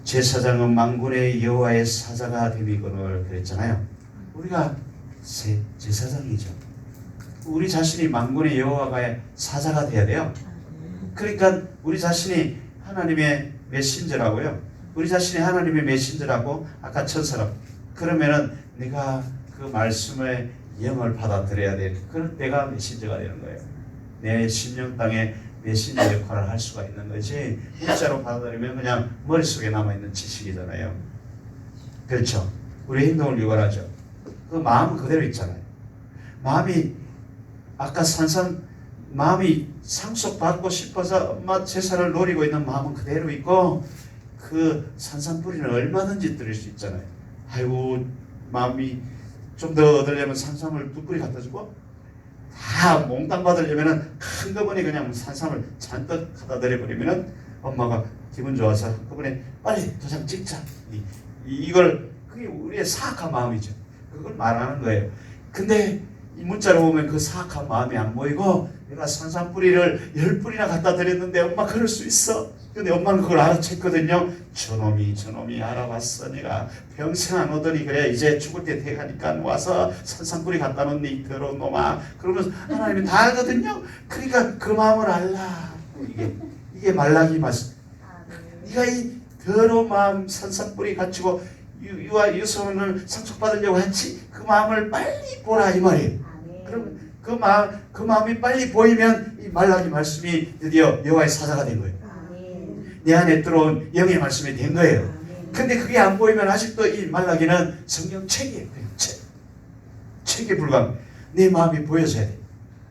제사장은 만군의 여호와의 사자가 됨이거늘 그랬잖아요. 우리가 제사장이죠. 우리 자신이 만군의 여호와의 사자가 돼야 돼요. 그러니까 우리 자신이 하나님의 메신저라고요. 우리 자신이 하나님의 메신저라고 아까 천사라고. 그러면은 내가 그 말씀의 영을 받아들여야 돼. 그럴 때가 메신저가 되는 거예요. 내 심령 땅에 메신저 역할을 할 수가 있는 거지. 문자로 받아들이면 그냥 머릿속에 남아있는 지식이잖아요. 그렇죠? 우리 행동을 유발하죠. 그 마음은 그대로 있잖아요. 마음이 아까 마음이 상속받고 싶어서 엄마 제사를 노리고 있는 마음은 그대로 있고 그 산삼뿌리는 얼마든지 들일 수 있잖아요. 아이고 마음이 좀 더 얻으려면 산삼을 2뿌리 갖다 주고 다 몽땅 받으려면 큰 거분에 그냥 산삼을 잔뜩 갖다 드려버리면 엄마가 기분 좋아서 한꺼번에 빨리 도장 찍자. 그게 우리의 사악한 마음이죠. 그걸 말하는 거예요. 근데 이 문자로 보면 그 사악한 마음이 안 보이고 내가 산삼뿌리를 10뿌리나 갖다 드렸는데 엄마 그럴 수 있어. 근데 엄마는 그걸 알아챘거든요. 저놈이 알아봤어. 내가 평생 안 오더니 그래 이제 죽을 때 돼가니까 와서 산삼뿌리 갖다 놓니 더러운 놈아. 그러면서 하나님이 다 알거든요. 그러니까 그 마음을 알라. 이게 말라기 말씀. 네가 이 더러운 마음 산삼뿌리 갖추고 유아 유손을 상속받으려고 했지. 그 마음을 빨리 보라 이 말이에요. 그럼 그 마음이 빨리 보이면 이 말라기 말씀이 드디어 여호와의 사자가 된 거예요. 내 안에 들어온 영의 말씀이 된 거예요. 근데 그게 안 보이면 아직도 이 말라기는 성경책이에요. 책. 책에 불과합니다. 내 마음이 보여져야 돼.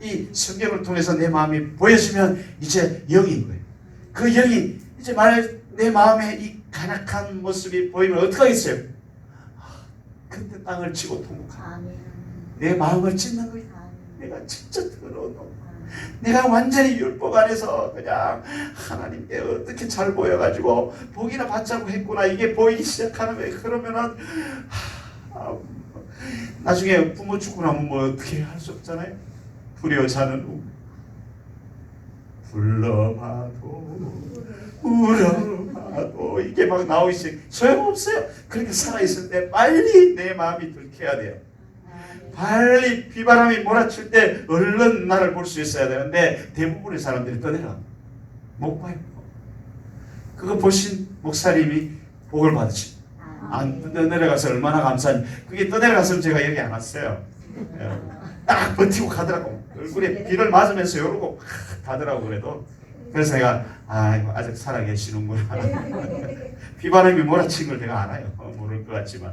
이 성경을 통해서 내 마음이 보여지면 이제 영인 거예요. 그 영이 이제 내 마음에 이 간악한 모습이 보이면 어떡하겠어요? 그때 땅을 치고 통곡하고 내 마음을 찢는 거예요. 내가 진짜 더러운 놈. 내가 완전히 율법 안에서 그냥 하나님께 어떻게 잘 보여가지고 복이나 받자고 했구나, 이게 보이기 시작하는 거예요. 그러면은 나중에 부모 죽고 나면 뭐 어떻게 할 수 없잖아요. 부려 자는 후 불러봐도 울어봐도 이게 막 나오기 시작. 소용없어요. 그렇게 살아있을 때 빨리 내 마음이 들켜야 돼요. 빨리 비바람이 몰아칠 때 얼른 나를 볼 수 있어야 되는데 대부분의 사람들이 떠내려 못 봐요. 그거 보신 목사님이 복을 받으시. 안 떠내려가서 얼마나 감사한지. 그게 떠내려갔으면 제가 여기 안 왔어요. 딱 버티고 가더라고. 얼굴에 비를 맞으면서 이러고 가더라고. 그래도 그래서 내가 아직 살아계시는구나. 비바람이 몰아친 걸 내가 알아요. 모를 것 같지만.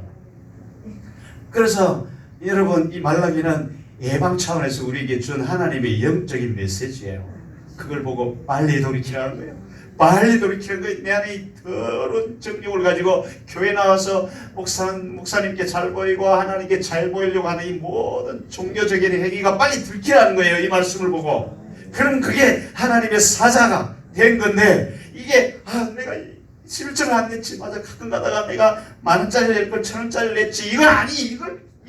그래서 여러분, 이 말라기는 예방 차원에서 우리에게 준 하나님의 영적인 메시지예요. 그걸 보고 빨리 돌이키라는 거예요. 빨리 돌이키는 거예요. 내 안에 이 더러운 정욕을 가지고 교회 나와서 목사님께 잘 보이고 하나님께 잘 보이려고 하는 이 모든 종교적인 행위가 빨리 들키라는 거예요. 이 말씀을 보고. 그럼 그게 하나님의 사자가 된 건데, 이게 내가 11조를 안 냈지. 맞아, 가끔 가다가 내가 10,000원짜리 낼 걸 1,000원짜리 냈지. 이건 아니.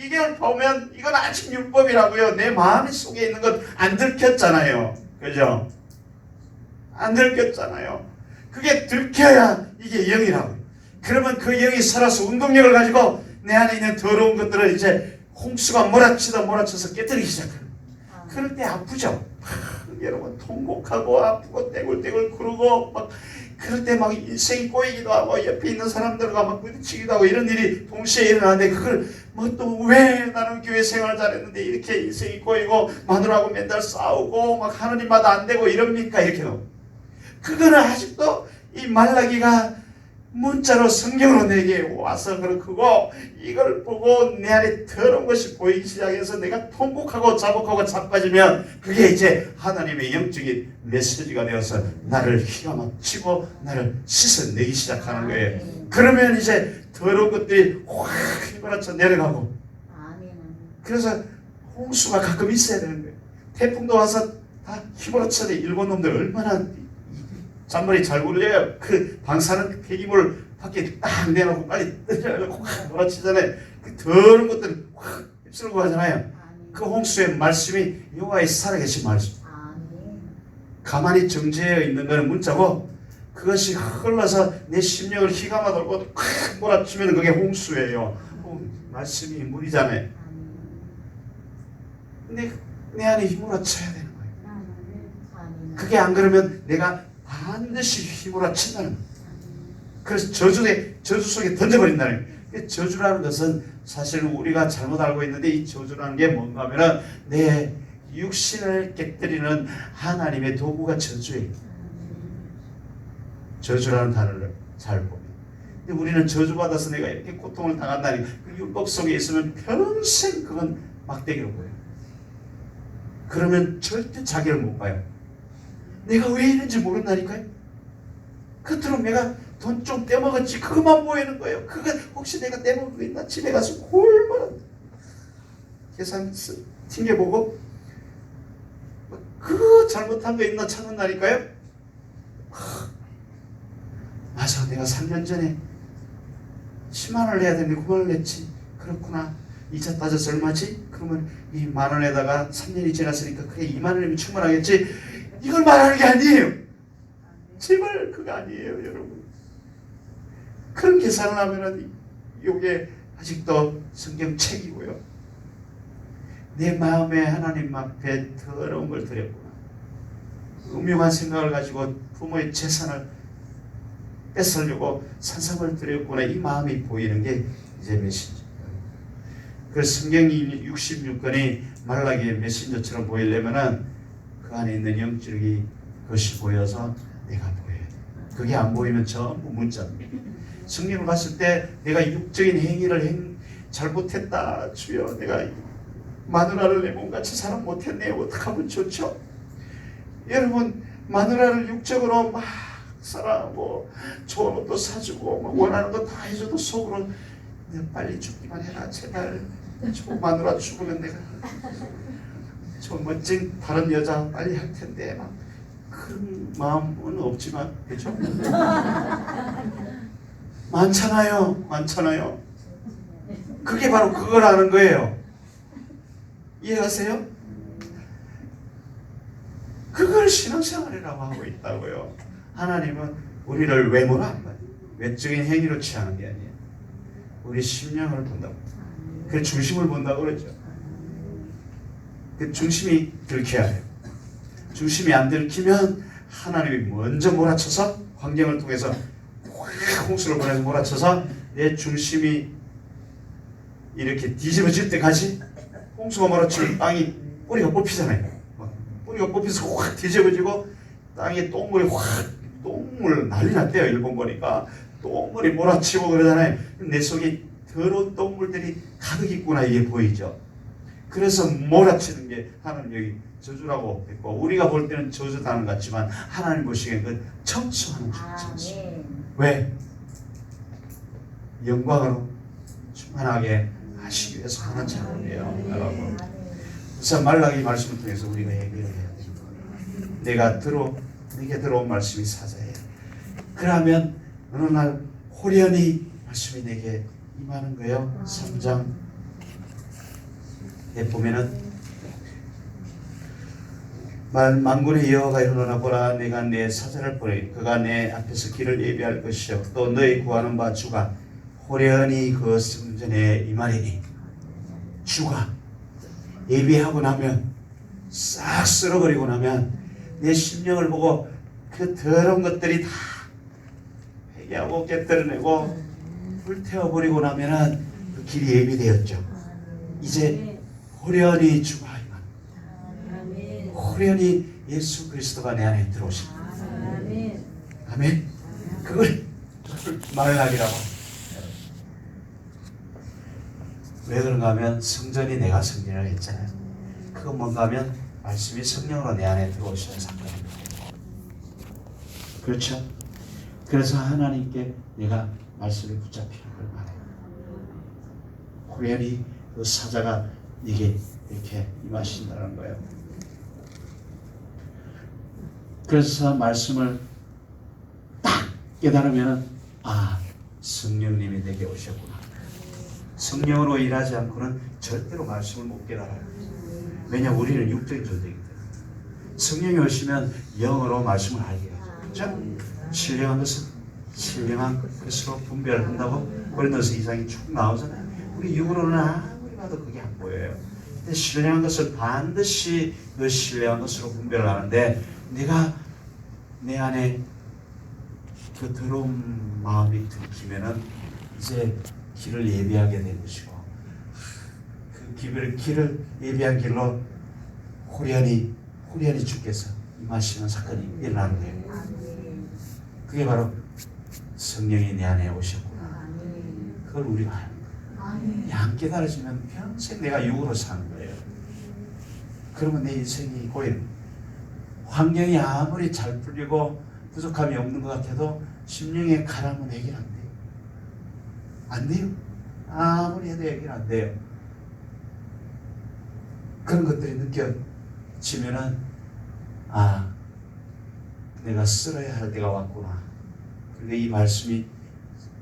이걸 보면 이건 아직 율법이라고요. 내 마음 속에 있는 것 안 들켰잖아요. 그죠? 안 들켰잖아요. 그게 들켜야 이게 영이라고요. 그러면 그 영이 살아서 운동력을 가지고 내 안에 있는 더러운 것들을 이제 홍수가 몰아쳐서 깨뜨리기 시작해요. 그럴 때 아프죠? 여러분, 통곡하고 아프고 떼굴떼굴 구르고 막 그럴 때 막 인생이 꼬이기도 하고 옆에 있는 사람들과 막 부딪히기도 하고 이런 일이 동시에 일어나는데, 그걸 뭐 또 왜 나는 교회 생활 잘했는데 이렇게 인생이 꼬이고 마누라하고 맨날 싸우고 막 하느님마다 안 되고 이럽니까? 이렇게 나오고. 그거는 아직도 이 말라기가 문자로 성경으로 내게 와서 그렇고, 이걸 보고 내 안에 더러운 것이 보이기 시작해서 내가 통곡하고 자복하고 자빠지면 그게 이제 하나님의 영적인 메시지가 되어서 나를 휘감아치고 나를 씻어내기 시작하는 거예요. 그러면 이제 더러운 것들이 확 휘몰아쳐 내려가고, 그래서 홍수가 가끔 있어야 되는 거예요. 태풍도 와서 다 휘몰아쳐내. 일본 놈들 얼마나 잔머리 잘 굴려요. 그 방사능 폐기물 밖에 딱 내놓고 빨리 떠내려고 확 몰아치잖아요. 그 더러운 것들 확 휩쓸고 가잖아요. 그 홍수의 말씀이 여호와의 살아계신 말씀. 가만히 정지되어 있는 것은 문자고, 그것이 흘러서 내 심령을 휘감아 돌고 확 몰아치면 그게 홍수예요. 말씀이 물이잖아요. 근데 내 안에 휘몰아쳐야 되는 거예요. 그게 안 그러면 내가 반드시 휘몰아친다는 거예요. 그래서 저주 속에 던져버린다는 거예요. 저주라는 것은 사실 우리가 잘못 알고 있는데, 이 저주라는 게 뭔가 하면은 내 육신을 깨뜨리는 하나님의 도구가 저주예요. 저주라는 단어를 잘 보면. 근데 우리는 저주받아서 내가 이렇게 고통을 당한다니, 그 율법 속에 있으면 평생 그건 막대기로 보여요. 그러면 절대 자기를 못 봐요. 내가 왜 이런지 모른다니까요. 겉으로 내가 돈 좀 떼먹었지, 그것만 보이는 거예요. 그거 혹시 내가 떼먹은 거 있나? 집에 가서 얼마나 계산 튕겨보고 그 잘못한 거 있나 찾는다니까요. 맞아, 내가 3년 전에 10만 원을 내야 되는데 9만 원을 냈지. 그렇구나. 이자 따져서 얼마지? 그러면 이 만 원에다가 3년이 지났으니까 그래 2만 원이면 충분하겠지. 이걸 말하는 게 아니에요. 제발 그거 아니에요, 여러분. 그런 계산을 하면은 이게 아직도 성경책이고요. 내 마음에 하나님 앞에 더러운 걸 드렸구나. 음흉한 생각을 가지고 부모의 재산을 뺏으려고 산삼을 드렸구나. 이 마음이 보이는 게 이제 메신저. 그 성경이 66권이 말라기의 메신저처럼 보이려면은 그 안에 있는 영적인 것이 보여서 내가 보여야 돼. 그게 안 보이면 전부 문자입니다. 성경을 봤을 때 내가 육적인 행위를 잘못했다. 주여, 내가 마누라를 내 몸같이 사랑 못했네. 어떻게 하면 좋죠? 여러분, 마누라를 육적으로 막 사랑하고 좋은 옷도 사주고 막 원하는 거 다 해줘도 속으로 내가 빨리 죽기만 해라 제발. 저 마누라 죽으면 내가 저 멋진 다른 여자 빨리 할 텐데 막 그런 마음은 없지만, 그죠? 많잖아요. 그게 바로 그거라는 거예요. 이해하세요? 그걸 신앙생활이라고 하고 있다고요. 하나님은 우리를 외모로 안 봐요. 외적인 행위로 취하는 게 아니에요. 우리 심령을 본다고. 그 중심을 본다고 그러죠. 그 중심이 들켜야 해요. 중심이 안 들키면 하나님이 먼저 몰아쳐서 환경을 통해서 홍수를 보내서 몰아쳐서 내 중심이 이렇게 뒤집어질 때까지 홍수가 몰아치면 땅이 뿌리가 뽑히잖아요. 뿌리가 뽑혀서 확 뒤집어지고 땅에 똥물 난리 났대요. 일본 보니까 똥물이 몰아치고 그러잖아요. 내 속에 더러운 똥물들이 가득 있구나 이게 보이죠. 그래서 몰아치는 게 하나님 여기 저주라고 했고, 우리가 볼 때는 저주다는 것 같지만 하나님 보시기엔 그 청소하는 줄. 청소. 왜? 영광으로 충만하게 하시기 위해서 하는 작업이에요, 여러분. 그래서 말라기 말씀을 통해서 우리가 얘기를 해야 됩니다. 내게 들어온 말씀이 사자예요. 그러면 어느 날 호련히 말씀이 내게 임하는 거예요. 3장에 보면은 만군의 여호와가 이르노라. 보라, 내가 내 사자를 보내 그가 내 앞에서 길을 예비할 것이요 또 너희 구하는 바 주가 호련히 그 성전에 임하리니. 주가 예비하고 나면 싹 쓸어버리고 나면 내 심령을 보고 그 더러운 것들이 다 회개하고 깨뜨려내고 불태워버리고 나면은 그 길이 예비되었죠. 이제 호련히 주가 호련히 예수 그리스도가 내 안에 들어오십니다. 아멘. 그걸 말라기라고. 왜 그런가 하면 성전이 내가 성전이라고 했잖아요. 그건 뭔가 하면 말씀이 성령으로 내 안에 들어오시는 사건입니다. 그렇죠? 그래서 하나님께 내가 말씀이 붙잡히는 걸 말해요. 호련히 그 사자가 이게 이렇게 임하신다는 거예요. 그래서 말씀을 딱 깨달으면 성령님이 내게 오셨구나. 성령으로 일하지 않고는 절대로 말씀을 못 깨달아요. 왜냐하면 우리는 육적인 존재이기 때문에. 성령이 오시면 영으로 말씀을 알게 하죠. 그렇죠? 신령한 것은 신령한 것으로 분별한다고 고린도서 2장이 쭉 나오잖아요. 우리 육으로는 아무리 봐도 그게 안 보여요. 근데 신령한 것을 반드시 그 신령한 것으로 분별을 하는데, 내가 내 안에 그 더러운 마음이 들키면은 이제 길을 예비하게 된 것이고, 그 길을 예비한 길로 호련히 주께서 임하시는 사건이 일어나는 거예요. 그게 바로 성령이 내 안에 오셨구나. 그걸 우리가 합니다. 안 깨달아지면 평생 내가 육으로 사는 거예요. 그러면 내 인생이 고일. 환경이 아무리 잘 풀리고 부족함이 없는 것 같아도 심령의 가람은 해결 안 돼요. 안 돼요. 아무리 해도 해결 안 돼요. 그런 것들이 느껴지면은 내가 쓸어야 할 때가 왔구나. 그리고 이 말씀이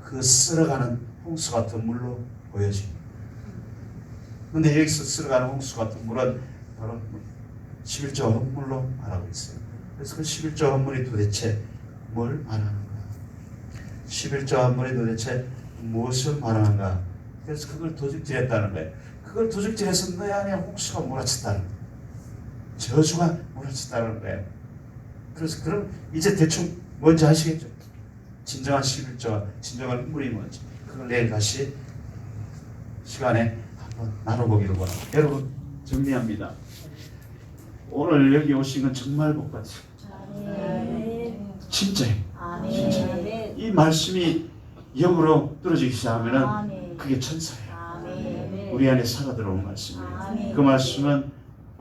그 쓸어가는 홍수 같은 물로 보여집니다. 근데 여기서 쓸어가는 홍수 같은 물은 바로 11조 헌물로 말하고 있어요. 그래서 그 11조 헌물이 도대체 뭘 말하는가? 11조 헌물이 도대체 무엇을 말하는가? 그래서 그걸 도둑질했다는 거예요. 그걸 도둑질해서 너희 안에 홍수가 몰아쳤다는 거예요. 저주가 몰아쳤다는 거예요. 그래서 그럼 이제 대충 뭔지 아시겠죠? 진정한 11조와 진정한 헌물이 뭔지. 그걸 내일 다시 시간에 한번 나눠보기로 원합니다. 여러분, 정리합니다. 오늘 여기 오신 건 정말 복 받으세요. 진짜예요. 진짜. 이 말씀이 영으로 떨어지기 시작하면은 그게 천사예요. 우리 안에 살아 들어온 말씀이에요. 아멘. 그 말씀은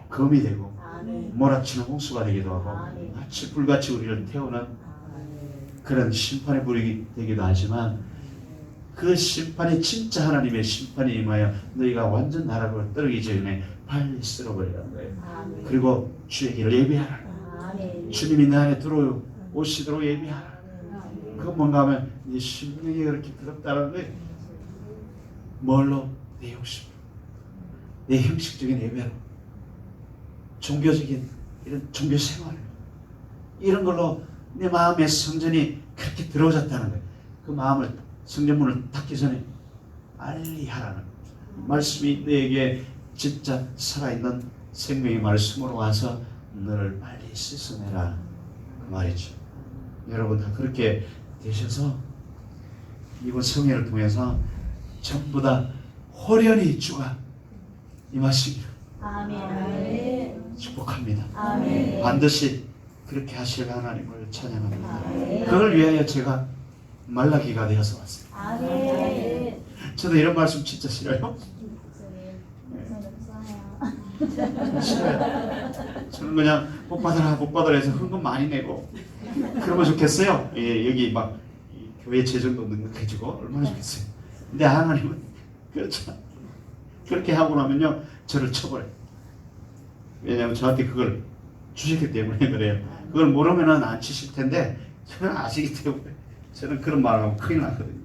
검이 되고 아멘. 몰아치는 홍수가 되기도 하고 아멘. 마치 불같이 우리를 태우는 아멘. 그런 심판의 불이 되기도 하지만 그 심판이 진짜 하나님의 심판이 임하여 너희가 완전 나락으로 떨어지기 전에 빨리 쓸어버리라는 거예요. 아멘. 그리고 주의 길을 예비하라. 아멘. 주님이 내 안에 들어오시도록 예비하라. 그건 뭔가 하면 네 심령이 그렇게 더럽다는 거예요. 뭘로? 내 욕심으로, 내 형식적인 예배로, 종교적인 이런 종교 생활, 이런 걸로 내 마음의 성전이 그렇게 들어오셨다는 거예요. 그 마음을 성전문을 닫기 전에 빨리 하라는 거예요. 말씀이 너에게 진짜 살아있는 생명의 말씀으로 와서 너를 빨리 씻어내라 그 말이죠. 여러분 다 그렇게 되셔서 이번 성회를 통해서 전부 다 호련히 주가 임하시기를 아멘. 축복합니다. 아멘. 반드시 그렇게 하실 하나님을 찬양합니다. 아멘. 그걸 위하여 제가 말라기가 되어서 왔어요. 아멘. 저도 이런 말씀 진짜 싫어요. 싫어요. 저는 그냥 복 받아라 복 받아라 해서 헌금 많이 내고 그러면 좋겠어요. 예, 여기 막 교회 재정도 능력해주고 얼마나 좋겠어요. 근데 하나님은 그렇죠. 그렇게 하고 나면요 저를 쳐버려요. 왜냐하면 저한테 그걸 주셨기 때문에 그래요. 그걸 모르면은 안 치실 텐데 저는 아시기 때문에 저는 그런 말하고 큰일 났거든요.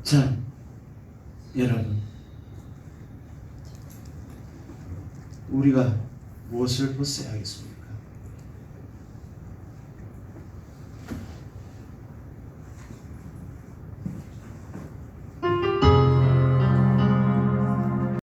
자, 여러분 우리가 무엇을 벗어야 하겠습니까?